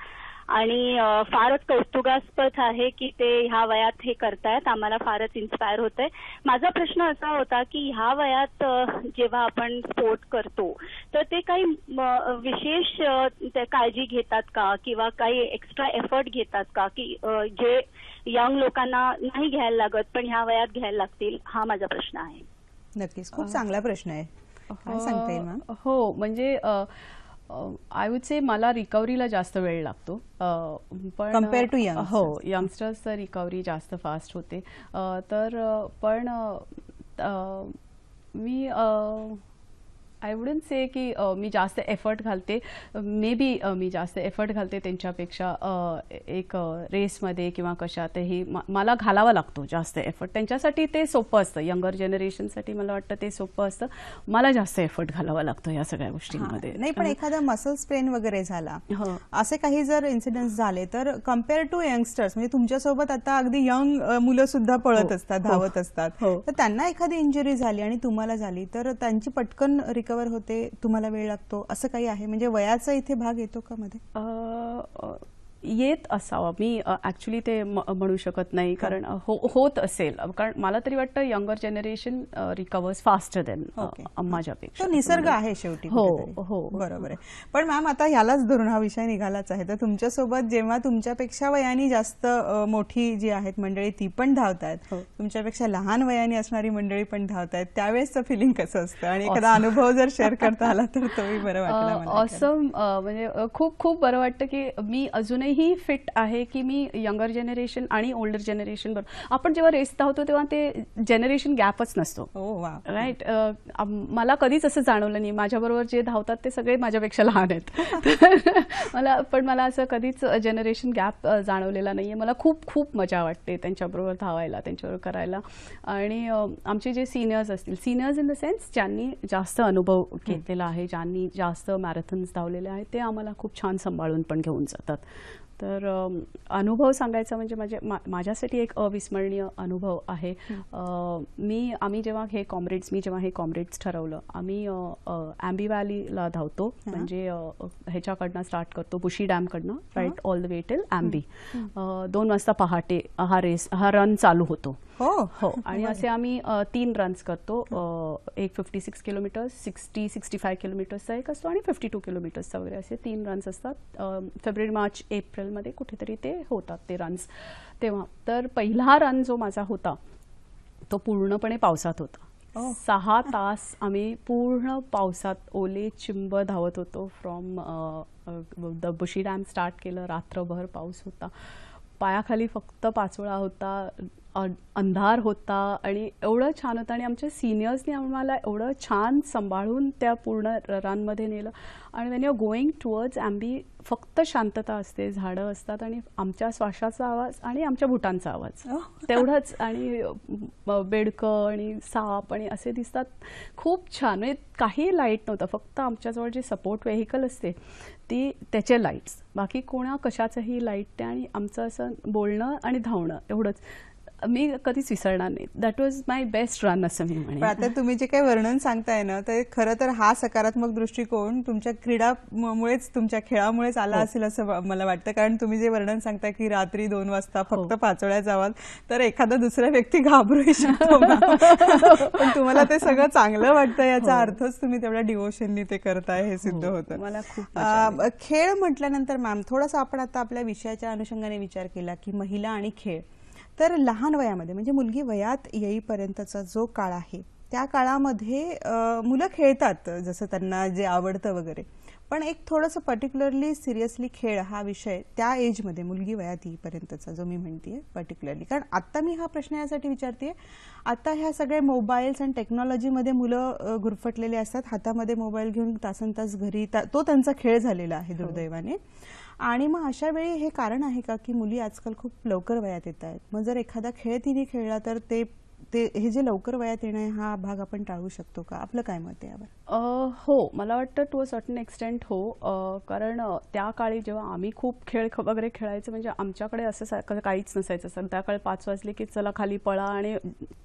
आणि फारच कौतुकास्पद आहे की ते ह्या वयात हे करतायत. आम्हाला फारच इन्स्पायर होतंय. माझा प्रश्न असा होता की ह्या वयात जेव्हा आपण स्पोर्ट करतो तर ते काही विशेष काळजी घेतात का, किंवा काही एक्स्ट्रा एफर्ट घेतात का की जे यंग लोकांना नाही घ्यायला लागत पण ह्या वयात घ्यायला लागतील? हा माझा प्रश्न आहे. नक्कीच, खूप चांगला प्रश्न आहे. काय सांगता येईल मॅम? हो, म्हणजे आय वुड से मला रिकव्हरीला जास्त वेळ लागतो, पण कम्पेअर टू यंग. हो, यंगस्टर्स रिकव्हरी जास्त फास्ट होते. तर पण मी आय वुडंट से की मी जास्त एफर्ट घालते. मे बी मी जास्त एफर्ट घालते त्यांच्यापेक्षा एक रेसमध्ये किंवा कशातही मला घालावा लागतो जास्त एफर्ट. त्यांच्यासाठी ते सोपं असतं, यंगर जनरेशनसाठी मला वाटतं ते सोपं असतं. मला जास्त एफर्ट घालावा लागतो या सगळ्या गोष्टींमध्ये. नाही, पण एखादा मसल स्ट्रेन वगैरे झाला, असे काही जर इन्सिडेंट्स झाले तर कम्पेअर टू यंगस्टर्स, म्हणजे तुमच्यासोबत आता अगदी यंग मुलं सुद्धा पळत असतात, धावत असतात, तर त्यांना एखादी इंजुरी झाली आणि तुम्हाला झाली तर त्यांची पटकन रिकव्हर होते, तुम्हाला वेळ लागतो, असं काही आहे? म्हणजे वयाचा इथे भाग येतो का मध्ये? येत असावा. मी ऍक्च्युली ते म्हणू शकत नाही, कारण होत असेल, कारण मला तरी वाटतं younger generation recovers faster than माझ्यापेक्षा. निसर्ग आहे शेवटी. हो हो, बरोबर आहे. पण मॅम, आता यालाच धरून हा विषय निघालाच आहे, तर तुमच्यासोबत जेव्हा तुमच्यापेक्षा वयाने जास्त मोठी जी आहेत मंडळी ती पण धावतायत, तुमच्यापेक्षा लहान वयाने असणारी मंडळी पण धावतायत, त्यावेळेसचं फिलिंग कसं असतं आणि एखादा अनुभव जर शेअर करता आला तर तोही बरं वाटलं. ऑसम. म्हणजे खूप खूप बरं वाटतं की मी अजूनही फिट आहे, की मी यंगर जनरेशन आणि ओल्डर जनरेशन बरोबर. आपण जेव्हा रेस धावतो तेव्हा ते जनरेशन गॅपच नसतो. राईट. मला कधीच असं जाणवलं नाही. माझ्याबरोबर जे धावतात ते सगळे माझ्यापेक्षा लहान आहेत. मला असं कधीच जनरेशन गॅप जाणवलेला नाहीये. मला खूप खूप मजा वाटते त्यांच्याबरोबर धावायला, त्यांच्याबरोबर करायला. आणि आमचे जे सिनियर्स असतील, सिनियर्स इन द सेन्स ज्यांनी जास्त अनुभव घेतलेला आहे, ज्यांनी जास्त मॅरेथॉन्स धावलेले आहेत, ते आम्हाला खूप छान सांभाळून पण घेऊन जातात. तर अनुभव सांगायचा म्हणजे माझ्यासाठी एक अविस्मरणीय अनुभव आहे. आम्ही जेव्हा हे कॉम्रेड्स ठरवलं, आम्ही अँबी व्हॅलीला धावतो. म्हणजे ह्याच्याकडनं स्टार्ट करतो, बुशी डॅमकडनं, right, all the way till Aamby. 2 वाजता पहाटे हा रन चालू होतो. हो. आणि असे आम्ही 3 रन्स करतो. एक 56 किलोमीटर, 60-65 किलोमीटर्सचा एक असतो आणि 52 किलोमीटर्सचा वगैरे, असे 3 रन्स असतात. फेब्रुवारी, मार्च, एप्रिलमध्ये कुठेतरी ते होतात ते रन्स. तेव्हा तर पहिला रन जो माझा होता तो पूर्णपणे पावसात होता. 6 तास आम्ही पूर्ण पावसात ओले चिंब धावत होतो. From the Bhushi dam start केलं. रात्रभर पाऊस होता, पायाखाली फक्त पाचोळा होता, अंधार होता आणि एवढं छान होतं. आणि आमच्या सिनियर्सनी आम्हाला एवढं छान सांभाळून त्या पूर्ण रनमध्ये नेलं. आणि when you are going towards Aamby, फक्त शांतता असते, झाडं असतात आणि आमच्या श्वासाचा आवाज आणि आमच्या बुटांचा आवाज, तेवढंच. आणि बेडकं आणि साप आणि असे दिसतात. खूप छान. म्हणजे काही लाईट नव्हतं, फक्त आमच्याजवळ जे सपोर्ट व्हेकल असते त्याचे लाईट्स, बाकी कशाचंही लाईट नाही. आणि आमचं असं बोलणं आणि धावणं एवढंच मी कधीच विसरणार नाही. That was my best run असं मी म्हणेन. आता तुम्ही जे काही वर्णन सांगताय ना, ते खरं तर हा सकारात्मक दृष्टिकोन तुमच्या क्रीडामुळेच, तुमच्या खेळामुळेच आला असेल असं मला वाटतं. कारण तुम्ही जे वर्णन सांगताय की रात्री 2 वाजता फक्त पाचोळ्या जावाल, तर एखादा दुसरा व्यक्ती घाबरू शकतो. पण तुम्हाला ते सगळं चांगलं वाटतं, याचा अर्थच तुम्ही तेवढ्या डिवोशननी ते करताय हे सिद्ध होतं. मला खूप खेळ म्हटल्यानंतर मॅम, थोडासा आपण आता आपल्या विषयाच्या अनुषंगाने विचार केला की महिला आणि खेळ, तर लहान वयामध्ये म्हणजे मुलगी वयात येईपर्यंतचा जो काळ आहे, त्या काळामध्ये मुलं खेळतात जसं त्यांना जे आवडतं वगैरे, पण एक थोडंसं पर्टिक्युलरली सिरियसली खेळ हा विषय त्या एजमध्ये, मुलगी वयात येईपर्यंतचा जो मी म्हणतेय पर्टिक्युलरली, कारण आता मी हा प्रश्न यासाठी विचारतेय, आता ह्या सगळे मोबाईल्स आणि टेक्नॉलॉजीमध्ये मुलं गुरफटलेले असतात, हातामध्ये मोबाईल घेऊन तासनतास घरी, तो त्यांचा खेळ झालेला आहे दुर्दैवाने. आणि मग अशा वेळी हे कारण आहे का की मुली आजकाल खूप लवकर वयात येत आहेत, मग जर एखादा खेळ तिने खेळला तर ते हे जे लवकर वयात येणं हा भाग आपण टाळू शकतो का? आपलं काय मत आहे यावर? हो, मला वाटतं टू अ सर्टन एक्सटेंट हो. कारण त्या काळी जेव्हा आम्ही खूप खेळ वगैरे खेळायचं, म्हणजे आमच्याकडे असं काहीच नसायचं. संध्याकाळी 5 वाजले की चला खाली पळा आणि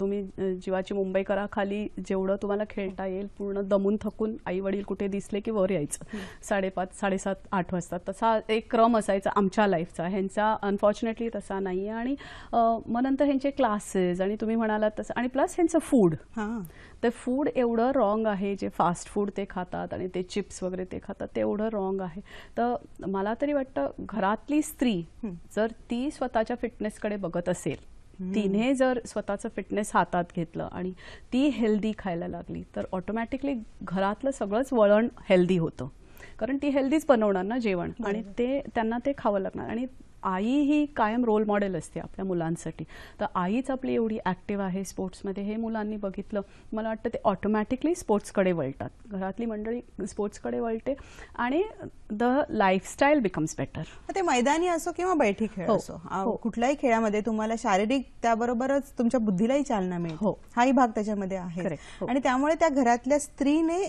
तुम्ही जीवाची मुंबई करा, खाली जेवढं तुम्हाला खेळता येईल, पूर्ण दमून थकून आई वडील कुठे दिसले की वर यायचं 5:30, 7:30, 8 वाजता. तसा एक क्रम असायचा आमच्या लाईफचा. ह्यांचा अनफॉर्च्युनेटली तसा नाही आहे. आणि मग नंतर ह्यांचे क्लासेस आणि तुम्ही म्हणालात तसं, आणि प्लस ह्यांचं फूड, ते फूड एवढं रॉंग आहे, जे फास्ट फूड ते खातात आणि ते चिप्स वगैरे ते खातात, ते एवढं रॉंग आहे. तर मला तरी वाटतं घरातली स्त्री जर ती स्वतःच्या फिटनेसकडे बघत असेल, तिने जर स्वतःचं फिटनेस हातात घेतलं आणि ती हेल्दी खायला लागली, तर ऑटोमॅटिकली घरातलं सगळंच वळण हेल्दी होतं. कारण ती हेल्दीच बनवणार ना जेवण, आणि त्यांना ते खावं लागणार. आणि आई ही कायम रोल मॉडेल असते आपल्या मुलांसाठी. तर आईच आपली एवढी ॲक्टिव्ह आहे स्पोर्ट्समध्ये, हे मुलांनी बघितलं, मला वाटतं ते ऑटोमॅटिकली स्पोर्ट्सकडे वळतात. घरातली मंडळी स्पोर्ट्सकडे वळते आणि द लाईफस्टाईल बिकम्स बेटर. ते मैदानी असो किंवा बैठी खेळ असो, कुठल्याही खेळामध्ये तुम्हाला शारीरिक त्याबरोबरच तुमच्या बुद्धीलाही चालना मिळते, हाही भाग त्याच्यामध्ये आहे. आणि त्यामुळे त्या घरातल्या स्त्रीने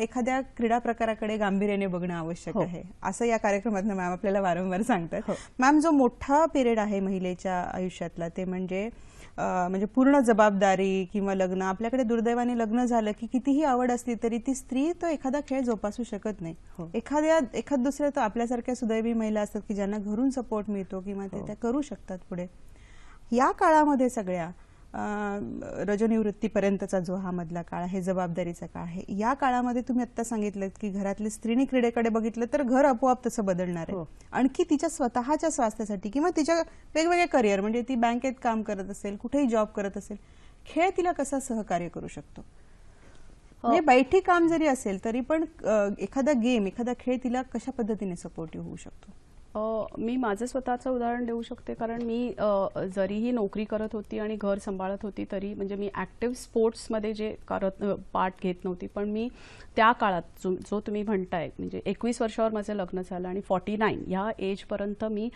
एखाद्या क्रीडा प्रकाराकडे गांभीर्याने बघणं आवश्यक आहे, असं या कार्यक्रमातून मॅम आपल्याला वारंवार सांगतात. मॅम, लहान जो मोठा पिरियड आहे महिलेच्या आयुष्यातला ते म्हणजे पूर्ण जबाबदारी किंवा लग्न. आपल्याकडे दुर्दैवाने लग्न झालं की कितीही आवड असली तरी ती स्त्री तो एखादा खेळ जोपासू शकत नाही. एखाद दुसऱ्या तर आपल्यासारख्या सुदैवी महिला असतात की ज्यांना घरून सपोर्ट मिळतो किंवा ते त्या करू शकतात पुढे. या काळामध्ये सगळ्या रजोनिवृत्तीपर्यंतचा जो हा मधला काळ आहे, जबाबदारीचा काळ आहे, या काळामध्ये तुम्ही आता सांगितलं की घरातली स्त्रीने क्रीडेकडे बघितलं तर घर आपोआप तसं बदलणार आहे. आणखी तिच्या स्वतःच्या स्वास्थ्यासाठी किंवा तिच्या वेगवेगळे करिअर, म्हणजे ती बँकेत काम करत असेल, कुठेही जॉब करत असेल, खेळ तिला कसा सहकार्य करू शकतो? म्हणजे बैठी काम जरी असेल तरी पण एखादा गेम, एखादा खेळ तिला कशा पद्धतीने सपोर्टिव्ह होऊ शकतो? मी माझं स्वतःचं उदाहरण देऊ शकते, कारण मी जरीही नोकरी करत होती आणि घर सांभाळत होती तरी म्हणजे मी ॲक्टिव्ह स्पोर्ट्समध्ये जे पार्ट घेत नव्हती, पण मी त्या काळात जो तुम्ही म्हणताय म्हणजे 21 वर्षावर माझं लग्न झालं आणि 49 ह्या एजपर्यंत मी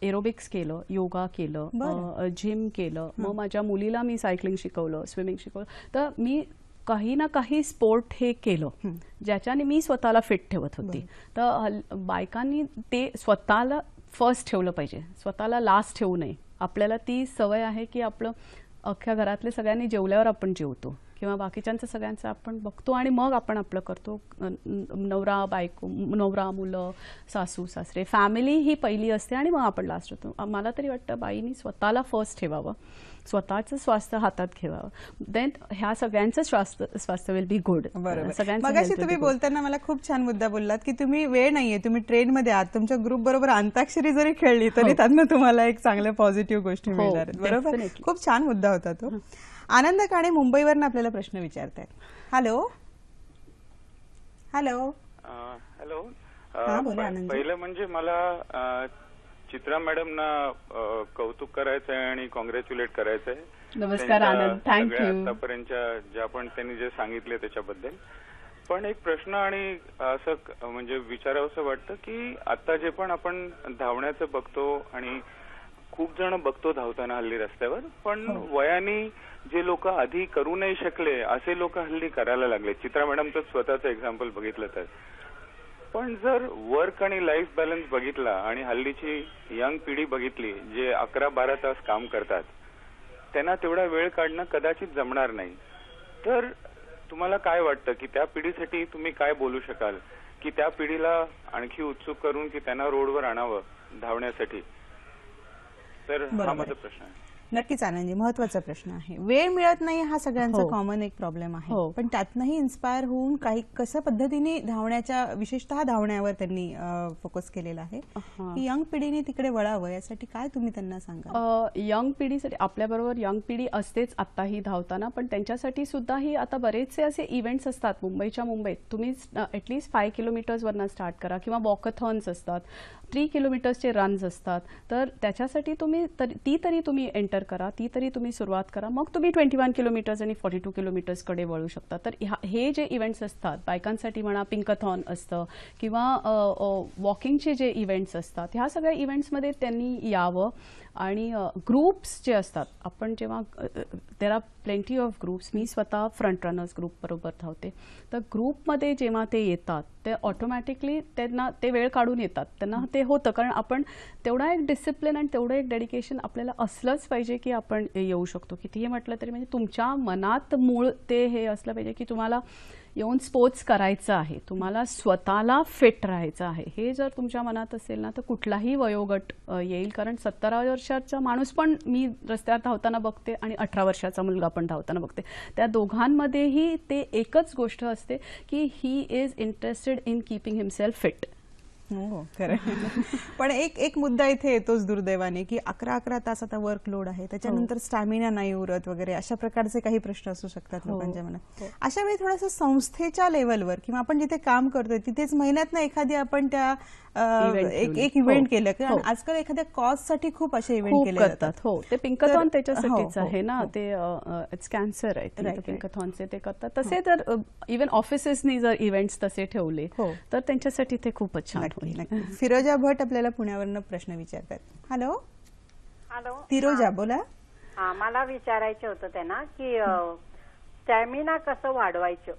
एरोबिक्स केलं, योगा केलं, जिम केलं, मग माझ्या मुलीला मी सायकलिंग शिकवलं, स्विमिंग शिकवलं. तर मी काही ना काही स्पोर्ट हे केलं ज्याच्याने मी स्वतःला फिट ठेवत होती. तर बायकांनी ते स्वतःला फर्स्ट ठेवलं पाहिजे, स्वतःला लास्ट ठेवू नये. आपल्याला ती सवय आहे की आपलं अख्ख्या घरातले सगळ्यांनी जेवल्यावर आपण जेवतो किंवा बाकीच्यांचं सगळ्यांचं आपण बघतो आणि मग आपण आपलं करतो. नवरा बायको, नवरा मुलं, सासू सासरे, फॅमिली ही पहिली असते आणि मग आपण लास्ट होतो. मला तरी वाटतं बाईनी स्वतःला फर्स्ट ठेवावं, स्वतःचं स्वास्थ्य हातात घ्यावं, देन ह्या सगळ्यांचं स्वास्थ्य विल बी गुड. मगाशी तुम्ही बोलताना मला खूप छान मुद्दा बोललात की तुम्ही वेळ नाहीये, तुम्ही ट्रेनमध्ये आहात, तुमच्या ग्रुप बरोबर अंताक्षरी जरी खेळली तरी त्यातनं तुम्हाला एक चांगल्या पॉझिटिव्ह गोष्टी मिळणार आहेत. बरोबर, खूप छान मुद्दा होता तो. आनंद काणे मुंबईवरनं आपल्याला प्रश्न विचारतायत. Hello hello hello. बोला आनंद. पहिलं म्हणजे मला चित्रा मॅडमना कौतुक करायचं आहे आणि कॉंग्रॅच्युलेट करायचं आहे. नमस्कार आनंद, थँक्यू. आतापर्यंतच्या ज्या पण त्यांनी जे सांगितले त्याच्याबद्दल. पण एक प्रश्न आणि असं म्हणजे विचारावंसं वाटतं की आता जे पण आपण धावण्याचं बघतो आणि खूप जण बघतो धावताना हल्ली रस्त्यावर, पण वयाने जे लोक आधी करू नाही शकले असे लोक हल्ली करायला लागले. चित्रा मॅडमचं स्वतःचं एक्झाम्पल बघितलं तर. पण जर वर्क आणि लाईफ बॅलन्स बघितला आणि हल्लीची यंग पिढी बघितली जे 11-12 तास काम करतात, त्यांना तेवढा वेळ काढणं कदाचित जमणार नाही. तर तुम्हाला काय वाटतं की त्या पिढीसाठी तुम्ही काय बोलू शकाल की त्या पिढीला आणखी उत्सुक करून की त्यांना रोडवर आणावं धावण्यासाठी? तर हा माझा प्रश्न आहे. नक्कीच आनंदजी, महत्वाचा प्रश्न आहे. वेळ मिळत नाही हा सगळ्यांचा कॉमन एक प्रॉब्लेम आहे, पण त्यातनंही इन्स्पायर होऊन काही कशा पद्धतीने धावण्याच्या, विशेषतः धावण्यावर त्यांनी फोकस केलेला आहे की यंग पिढीने तिकडे वळावं, यासाठी काय तुम्ही त्यांना सांगा? यंग पिढीसाठी आपल्याबरोबर यंग पिढी असतेच आत्ताही धावताना, पण त्यांच्यासाठी सुद्धाही आता बरेचसे असे इव्हेंट्स असतात. मुंबईत तुम्ही ॲटलिस्ट 5 किलोमीटर्सवरनं स्टार्ट करा किंवा वॉकथॉन्स असतात, 3 किलोमीटर्सचे रन्स असतात. तर त्याच्यासाठी तुम्ही ती तरी तुम्ही एंटर करा, ती तरी तुम्ही सुरुवात करा, मग तुम्ही 21 किलोमीटर्स आणि 42 किलोमीटर्सकडे वळू शकता. तर हे जे इव्हेंट्स असतात बायकांसाठी म्हणा, पिंकथॉन असतं किंवा वॉकिंगचे जे इव्हेंट्स असतात, ह्या सगळ्या इव्हेंट्समध्ये त्यांनी यावं. आणि ग्रुप्स जे असतात, आपण जेव्हा there are plenty of groups, मी स्वतः फ्रंट रनर्स ग्रुप बरोबर धावते, तर ग्रुपमध्ये जेव्हा ते येतात ते ऑटोमॅटिकली त्यांना ते वेळ काढून येतात, त्यांना ते होतं. कारण आपण तेवढा एक डिसिप्लिन आणि तेवढं एक डेडिकेशन आपल्याला असलंच पाहिजे की आपण येऊ शकतो. कितीही म्हटलं तरी म्हणजे तुमच्या मनात मूळ ते हे असलं पाहिजे की तुम्हाला येऊन स्पोर्ट्स करायचं आहे, तुम्हाला स्वतःला फिट राहायचं आहे. हे जर तुमच्या मनात असेल ना तर कुठलाही वयोगट येईल. कारण 17 वर्षाचा माणूस पण मी रस्त्यावर धावताना बघते आणि 18 वर्षाचा मुलगा पण धावताना बघते. त्या दोघांमध्येही ते एकच गोष्ट असते की he is interested in keeping himself fit. हो खरं. पण एक मुद्दा इथे येतोच दुर्दैवाने की 11 तास आता वर्कलोड आहे, त्याच्यानंतर स्टॅमिना नाही उरत वगैरे, अशा प्रकारचे काही प्रश्न असू शकतात लोकांच्या मनात. अशा वेळी थोडंसं संस्थेच्या लेवलवर किंवा आपण जिथे काम करतोय तिथेच महिन्यातनं एखादी आपण त्या एक इव्हेंट केलं, कारण आजकाल एखाद्या कॉज साठी खूप असे इव्हेंट केले जातात. हो, ते पिंकथॉन त्याच्यासाठीच आहे ना, ते इट्स कॅन्सर आहे पिंकथॉनचे ते करतात. तसे जर इव्हन ऑफिसेसनी जर इव्हेंट्स तसे ठेवले तर त्यांच्यासाठी ते खूपच छान होईल. फिरोजा भट आपल्याला पुण्यावरनं प्रश्न विचारतात. हॅलो हॅलो फिरोजा, बोला. मला विचारायचं होतं त्यांना की स्टॅमिना कसं वाढवायचं?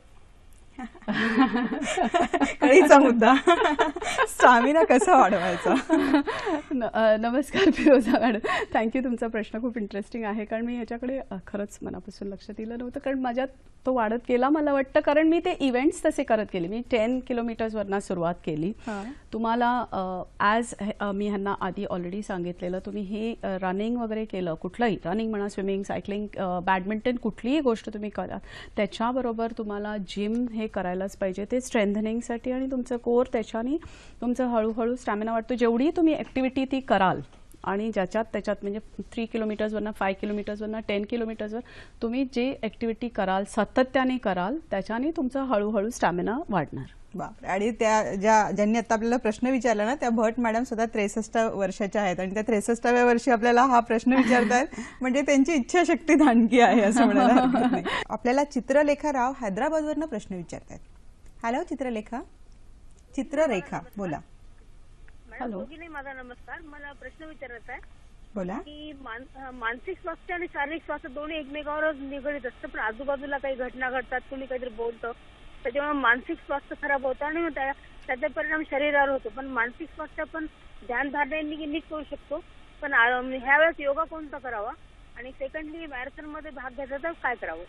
कळीचा मुद्दा, स्टॅमिना कसा वाढवायचा. नमस्कार फिरोजा मॅडम, थँक्यू. तुमचा प्रश्न खूप इंटरेस्टिंग आहे, कारण मी ह्याच्याकडे खरंच मनापासून लक्ष दिलं नव्हतं, कारण माझ्यात तो वाढत गेला मला वाटतं, कारण मी ते इव्हेंट्स तसे करत गेले. मी 10 किलोमीटर्सवरनं सुरुवात केली. तुम्हाला ॲज मी ह्यांना आधी ऑलरेडी सांगितलेलं, तुम्ही हे रनिंग वगैरे केलं, कुठलंही रनिंग म्हणा, स्विमिंग, सायकलिंग, बॅडमिंटन, कुठलीही गोष्ट तुम्ही करा, त्याच्याबरोबर तुम्हाला जिम हे करायलाच पाहिजे. ते स्ट्रेंथनिंगसाठी आणि तुमचं कोर, त्याच्याने तुमचं हळूहळू स्टॅमिना वाढतो. जेवढी तुम्ही ॲक्टिव्हिटी ती कराल आणि त्याच्यात म्हणजे 3 किलोमीटर्सवरनं, 5 किलोमीटर्सवरनं, 10 किलोमीटर्सवर तुम्ही जे ॲक्टिव्हिटी कराल, सातत्याने कराल, त्याच्याने तुमचा हळूहळू स्टॅमिना वाढणार. बापरे. आणि ज्यांनी आता आपल्याला प्रश्न विचारला ना, त्या भट मॅडम सुद्धा 63 वर्षाच्या आहेत आणि त्या 63व्या वर्षी आपल्याला हा प्रश्न विचारतायत, म्हणजे त्यांची इच्छाशक्ती दांडकी आहे असं म्हणायला हरकत नाही. आपल्याला चित्रलेखा राव हैदराबादवरनं प्रश्न विचारतायत. हॅलो चित्रलेखा. चित्ररेखा बोला. हॅलो. माझा नमस्कार. मला प्रश्न विचारायचा आहे. बोला. की मानसिक स्वास्थ्य आणि शारीरिक स्वास्थ्य दोन्ही एकमेकावरच निगडीत असतं, पण आजूबाजूला काही घटना घडतात, कुणी काहीतरी बोलतं, त्याच्यामुळे मानसिक स्वास्थ्य खराब होतं आणि त्याचा परिणाम शरीरावर होतो. पण मानसिक स्वास्थ्य आपण ध्यानधारणेने नीट करू शकतो, पण ह्या वेळेस योगा कोणता करावा आणि सेकंडली मॅरेथॉन मध्ये भाग घ्यायचा तर काय करावं?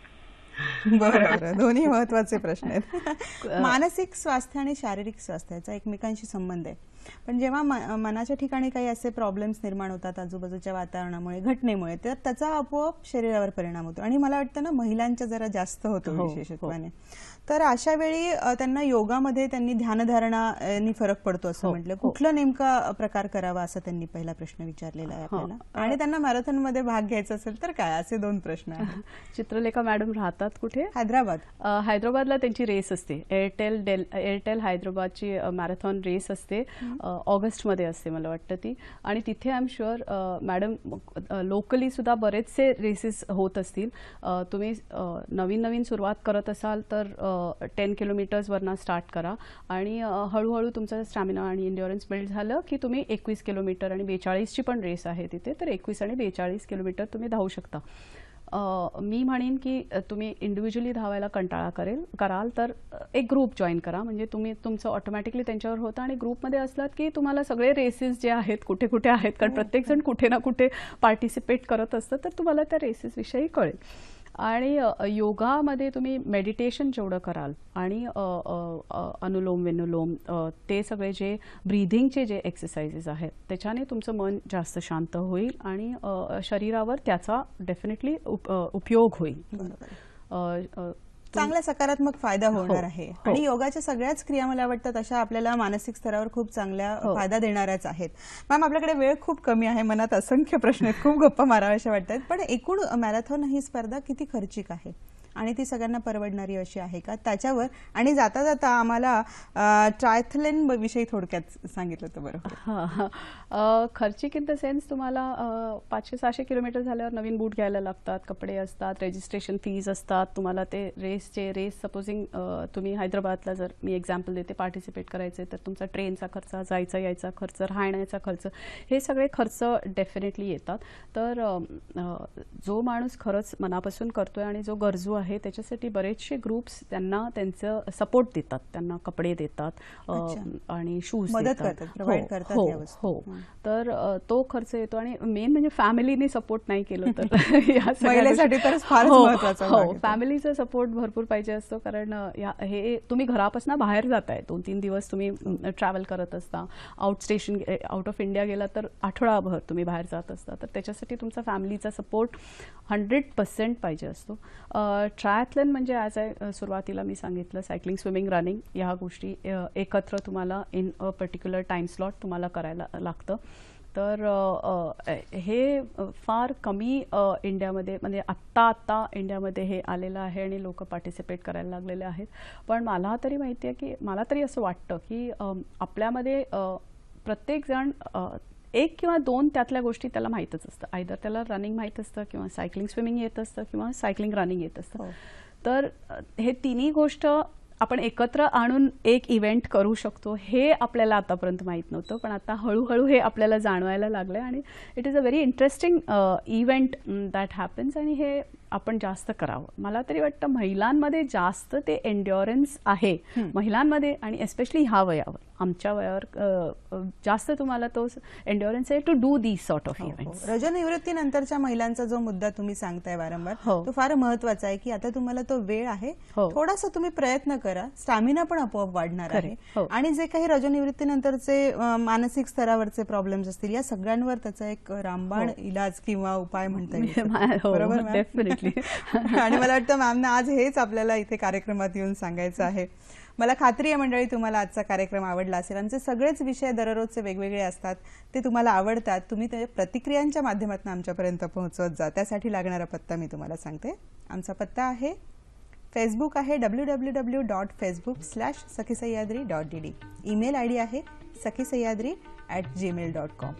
बरोबर, दोन्ही महत्वाचे प्रश्न आहेत. मानसिक स्वास्थ्य आणि शारीरिक स्वास्थ्याचा एकमेकांशी संबंध आहे, पण जेव्हा मनाच्या ठिकाणी काही असे प्रॉब्लेम्स निर्माण होतात आजूबाजूच्या वातावरणामुळे, घटनेमुळे, तर त्याचा आपोआप शरीरावर परिणाम होतो. आणि मला वाटतं ना, महिलांच्या जरा जास्त होतो विशेषत्वाने. तर अशा वेळी त्यांना योगामध्ये त्यांनी ध्यानधारणाने फरक पडतो असं म्हटलं. कुठला नेमका प्रकार करावा असा त्यांनी पहिला प्रश्न विचारलेला आहे आपल्याला. आणि त्यांना मॅरेथॉन मध्ये भाग घ्यायचा असेल तर काय, असे 2 प्रश्न आहेत. चित्रलेखा मॅडम राहतात कुठे? हैदराबाद. हैदराबादला त्यांची रेस असते, एअरटेल हैदराबादची मॅरेथॉन रेस असते, ऑगस्टमध्ये असते मला वाटतं ती. आणि तिथे I am sure madam locally सुद्धा बरेचसे रेसेस होत असतील. तुम्ही नवीन सुरुवात करत असाल तर 10 किलोमीटर्सवरनं स्टार्ट करा आणि हळूहळू तुमचा स्टॅमिना आणि इंड्युरन्स बिल्ड झालं की तुम्ही 21 किलोमीटर आणि 42ची पण रेस आहे तिथे, तर 21 आणि 42 किलोमीटर तुम्ही धावू शकता. मी म्हणेन की तुम्ही इंडिव्हिज्युअली धावायला कंटाळा कराल तर एक ग्रुप जॉईन करा, म्हणजे तुमचं ऑटोमॅटिकली त्यांच्यावर होतं. आणि ग्रुपमध्ये असलात की तुम्हाला सगळे रेसेस जे आहेत कुठे कुठे आहेत, कारण प्रत्येकजण कुठे ना कुठे पार्टिसिपेट करत असतं, तर तुम्हाला त्या रेसेसविषयी कळेल. आणि योगामध्ये तुम्ही मेडिटेशन जेवढं कराल आणि अनुलोम विनुलोम, ते सगळे जे ब्रीथिंगचे जे एक्सरसाइजेस आहेत, त्याच्याने तुमचं मन जास्त शांत होईल आणि शरीरावर त्याचा डेफिनेटली उपयोग होईल. चांगला सकारात्मक फायदा होणार आहे. आणि योगाच्या सगळ्याच क्रिया मला वाटतात अशा आपल्याला मानसिक स्तरावर खूप चांगल्या फायदा देणाऱ्याच आहेत. मॅम, आपल्याकडे वेळ खूप कमी आहे, मनात असंख्य प्रश्न आहेत, खूप गप्पा माराव्याशा वाटतात, पण एकूण मॅरेथॉन ही स्पर्धा किती खर्चिक आहे आणि ती सगळ्यांना परवडणारी अशी आहे का, त्याच्यावर. आणि जाता जाता आम्हाला ट्रायथलन विषयी थोडक्यात सांगितलं तर बरं. खर्चिक इन द सेन्स तुम्हाला 500-600 किलोमीटर झाल्यावर नवीन बूट घ्यायला लागतात, कपडे असतात, रजिस्ट्रेशन फीज असतात. तुम्हाला ते रेस सपोजिंग तुम्ही हैदराबादला जर मी एक्झाम्पल देते पार्टिसिपेट करायचे, तर तुमचा ट्रेनचा खर्च, जायचा यायचा खर्च, राहण्याचा खर्च, हे सगळे खर्च डेफिनेटली येतात. तर जो माणूस खरंच मनापासून करतोय आणि जो गरजू आहे त्याच्यासाठी बरेचसे ग्रुप्स त्यांना त्यांचं सपोर्ट देतात, त्यांना कपडे देतात आणि शूज देतात. हो, तर तो खर्च येतो. आणि मेन म्हणजे फॅमिलीने सपोर्ट नाही केलं तर महिलेसाठी तर फारच महत्त्वाचं. हो, फॅमिलीचा सपोर्ट भरपूर पाहिजे असतो, कारण हे तुम्ही घरापासून बाहेर जाताय, 2-3 दिवस तुम्ही ट्रॅव्हल करत असता, आउट ऑफ इंडिया गेला तर आठवडाभर तुम्ही बाहेर जात असता, तर त्याच्यासाठी तुमचा फॅमिलीचा सपोर्ट 100% पाहिजे असतो. ट्रायथलन म्हणजे ॲज सुरुवातीला मी सांगितलं, सायकलिंग, स्विमिंग, रनिंग, ह्या गोष्टी एकत्र तुम्हाला in a particular time slot तुम्हाला करायला लागतं. तर हे फार कमी इंडियामध्ये, म्हणजे आत्ता इंडियामध्ये हे आलेलं आहे आणि लोक पार्टिसिपेट करायला लागलेले आहेत. पण मला तरी माहिती आहे की, मला तरी असं वाटतं की आपल्यामध्ये प्रत्येकजण 1 किंवा 2 त्यातल्या गोष्टी त्याला माहीतच असतं. आयदर त्याला रनिंग माहीत असतं किंवा सायकलिंग स्विमिंग येत असतं किंवा सायकलिंग रनिंग येत असतं. तर हे तिन्ही गोष्ट आपण एकत्र आणून एक इव्हेंट करू शकतो, हे आपल्याला आतापर्यंत माहीत नव्हतं, पण आता हळूहळू हे आपल्याला जाणवायला लागलं आणि it is a very interesting event that happens. आणि हे आपण जास्त करावं. मला तरी वाटतं महिलांमध्ये जास्त ते एन्ड्युरन्स आहे महिलांमध्ये, आणि एस्पेशली ह्या वयावर, आमच्या वयावर जास्त तुम्हाला तो एन्ड्युरन्स आहे to do these sort of events. रजोनिवृत्तीनंतरच्या महिलांचा जो मुद्दा तुम्ही सांगताय वारंवार, तो फार महत्वाचा आहे की आता तुम्हाला तो वेळ आहे, थोडासा तुम्ही प्रयत्न करा, स्टॅमिना पण आपोआप वाढणार आहे. आणि जे काही रजोनिवृत्तीनंतरचे मानसिक स्तरावरचे प्रॉब्लेम्स असतील, या सगळ्यांवर त्याचा एक रामबाण इलाज किंवा उपाय म्हणता येईल. बरोबर मॅम? डेफिनेटली. आणि मला वाटतं मॅमना आज हेच आपल्याला इथे कार्यक्रमात येऊन सांगायचं आहे. मला खात्री आहे मंडळी, तुम्हाला आजचा कार्यक्रम आवडला असेल. आमचे सगळेच विषय दररोजचे वेगवेगळे असतात, ते तुम्हाला आवडतात. तुम्ही ते प्रतिक्रियांच्या माध्यमातून आमच्यापर्यंत पोहोचवत जा. त्यासाठी लागणारा पत्ता मी तुम्हाला सांगते. आमचा पत्ता आहे, फेसबुक आहे www.facebook/sakhisayadri.dd. ईमेल आयडी आहे sakhisayadri@gmail.com.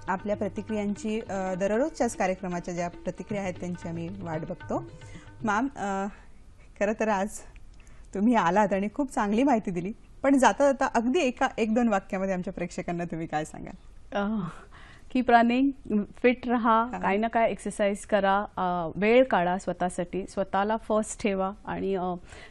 आपल्या प्रतिक्रियांची दररोजच्याच कार्यक्रमाच्या ज्या प्रतिक्रिया आहेत त्यांची आम्ही वाट बघतो. मॅम, खरं तर आज तुम्ही आलात आणि खूप चांगली माहिती दिली, पण जाता जाता अगदी एक दोन वाक्यामध्ये आमच्या प्रेक्षकांना तुम्ही काय सांगाल? कीप रनिंग, फिट राहा, काही ना काय एक्सरसाइज करा, वेळ काढा स्वतःसाठी, स्वतःला फर्स्ट ठेवा, आणि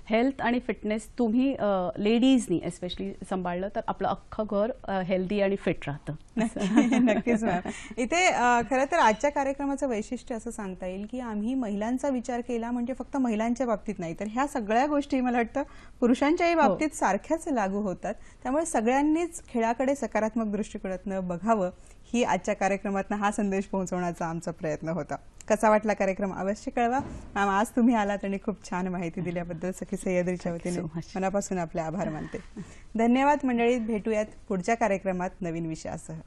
हेल्थ आणि फिटनेस तुम्ही लेडीजनी एस्पेशली सांभाळलं तर आपलं अख्खं घर हेल्दी आणि फिट राहतं. नक्कीच मॅम. इथे खरं तर आजच्या कार्यक्रमाचं वैशिष्ट्य असं सांगता येईल की आम्ही महिलांचा विचार केला, म्हणजे फक्त महिलांच्या बाबतीत नाही, तर ह्या सगळ्या गोष्टी मला वाटतं पुरुषांच्याही बाबतीत सारख्याच लागू होतात. त्यामुळे सगळ्यांनीच खेळाकडे सकारात्मक दृष्टिकोनातून बघावं, ही आजच्या कार्यक्रमातून हा संदेश पोहोचवण्याचा आमचा प्रयत्न होता. कसा वाटला कार्यक्रम अवश्य कळवा. मॅम, आज तुम्ही आलात आणि खूप छान माहिती दिल्याबद्दल सखी सह्याद्रीच्या वतीने मनापासून आपले आभार मानते. धन्यवाद मंडळी. भेटूयात पुढच्या कार्यक्रमात नवीन विषयासह.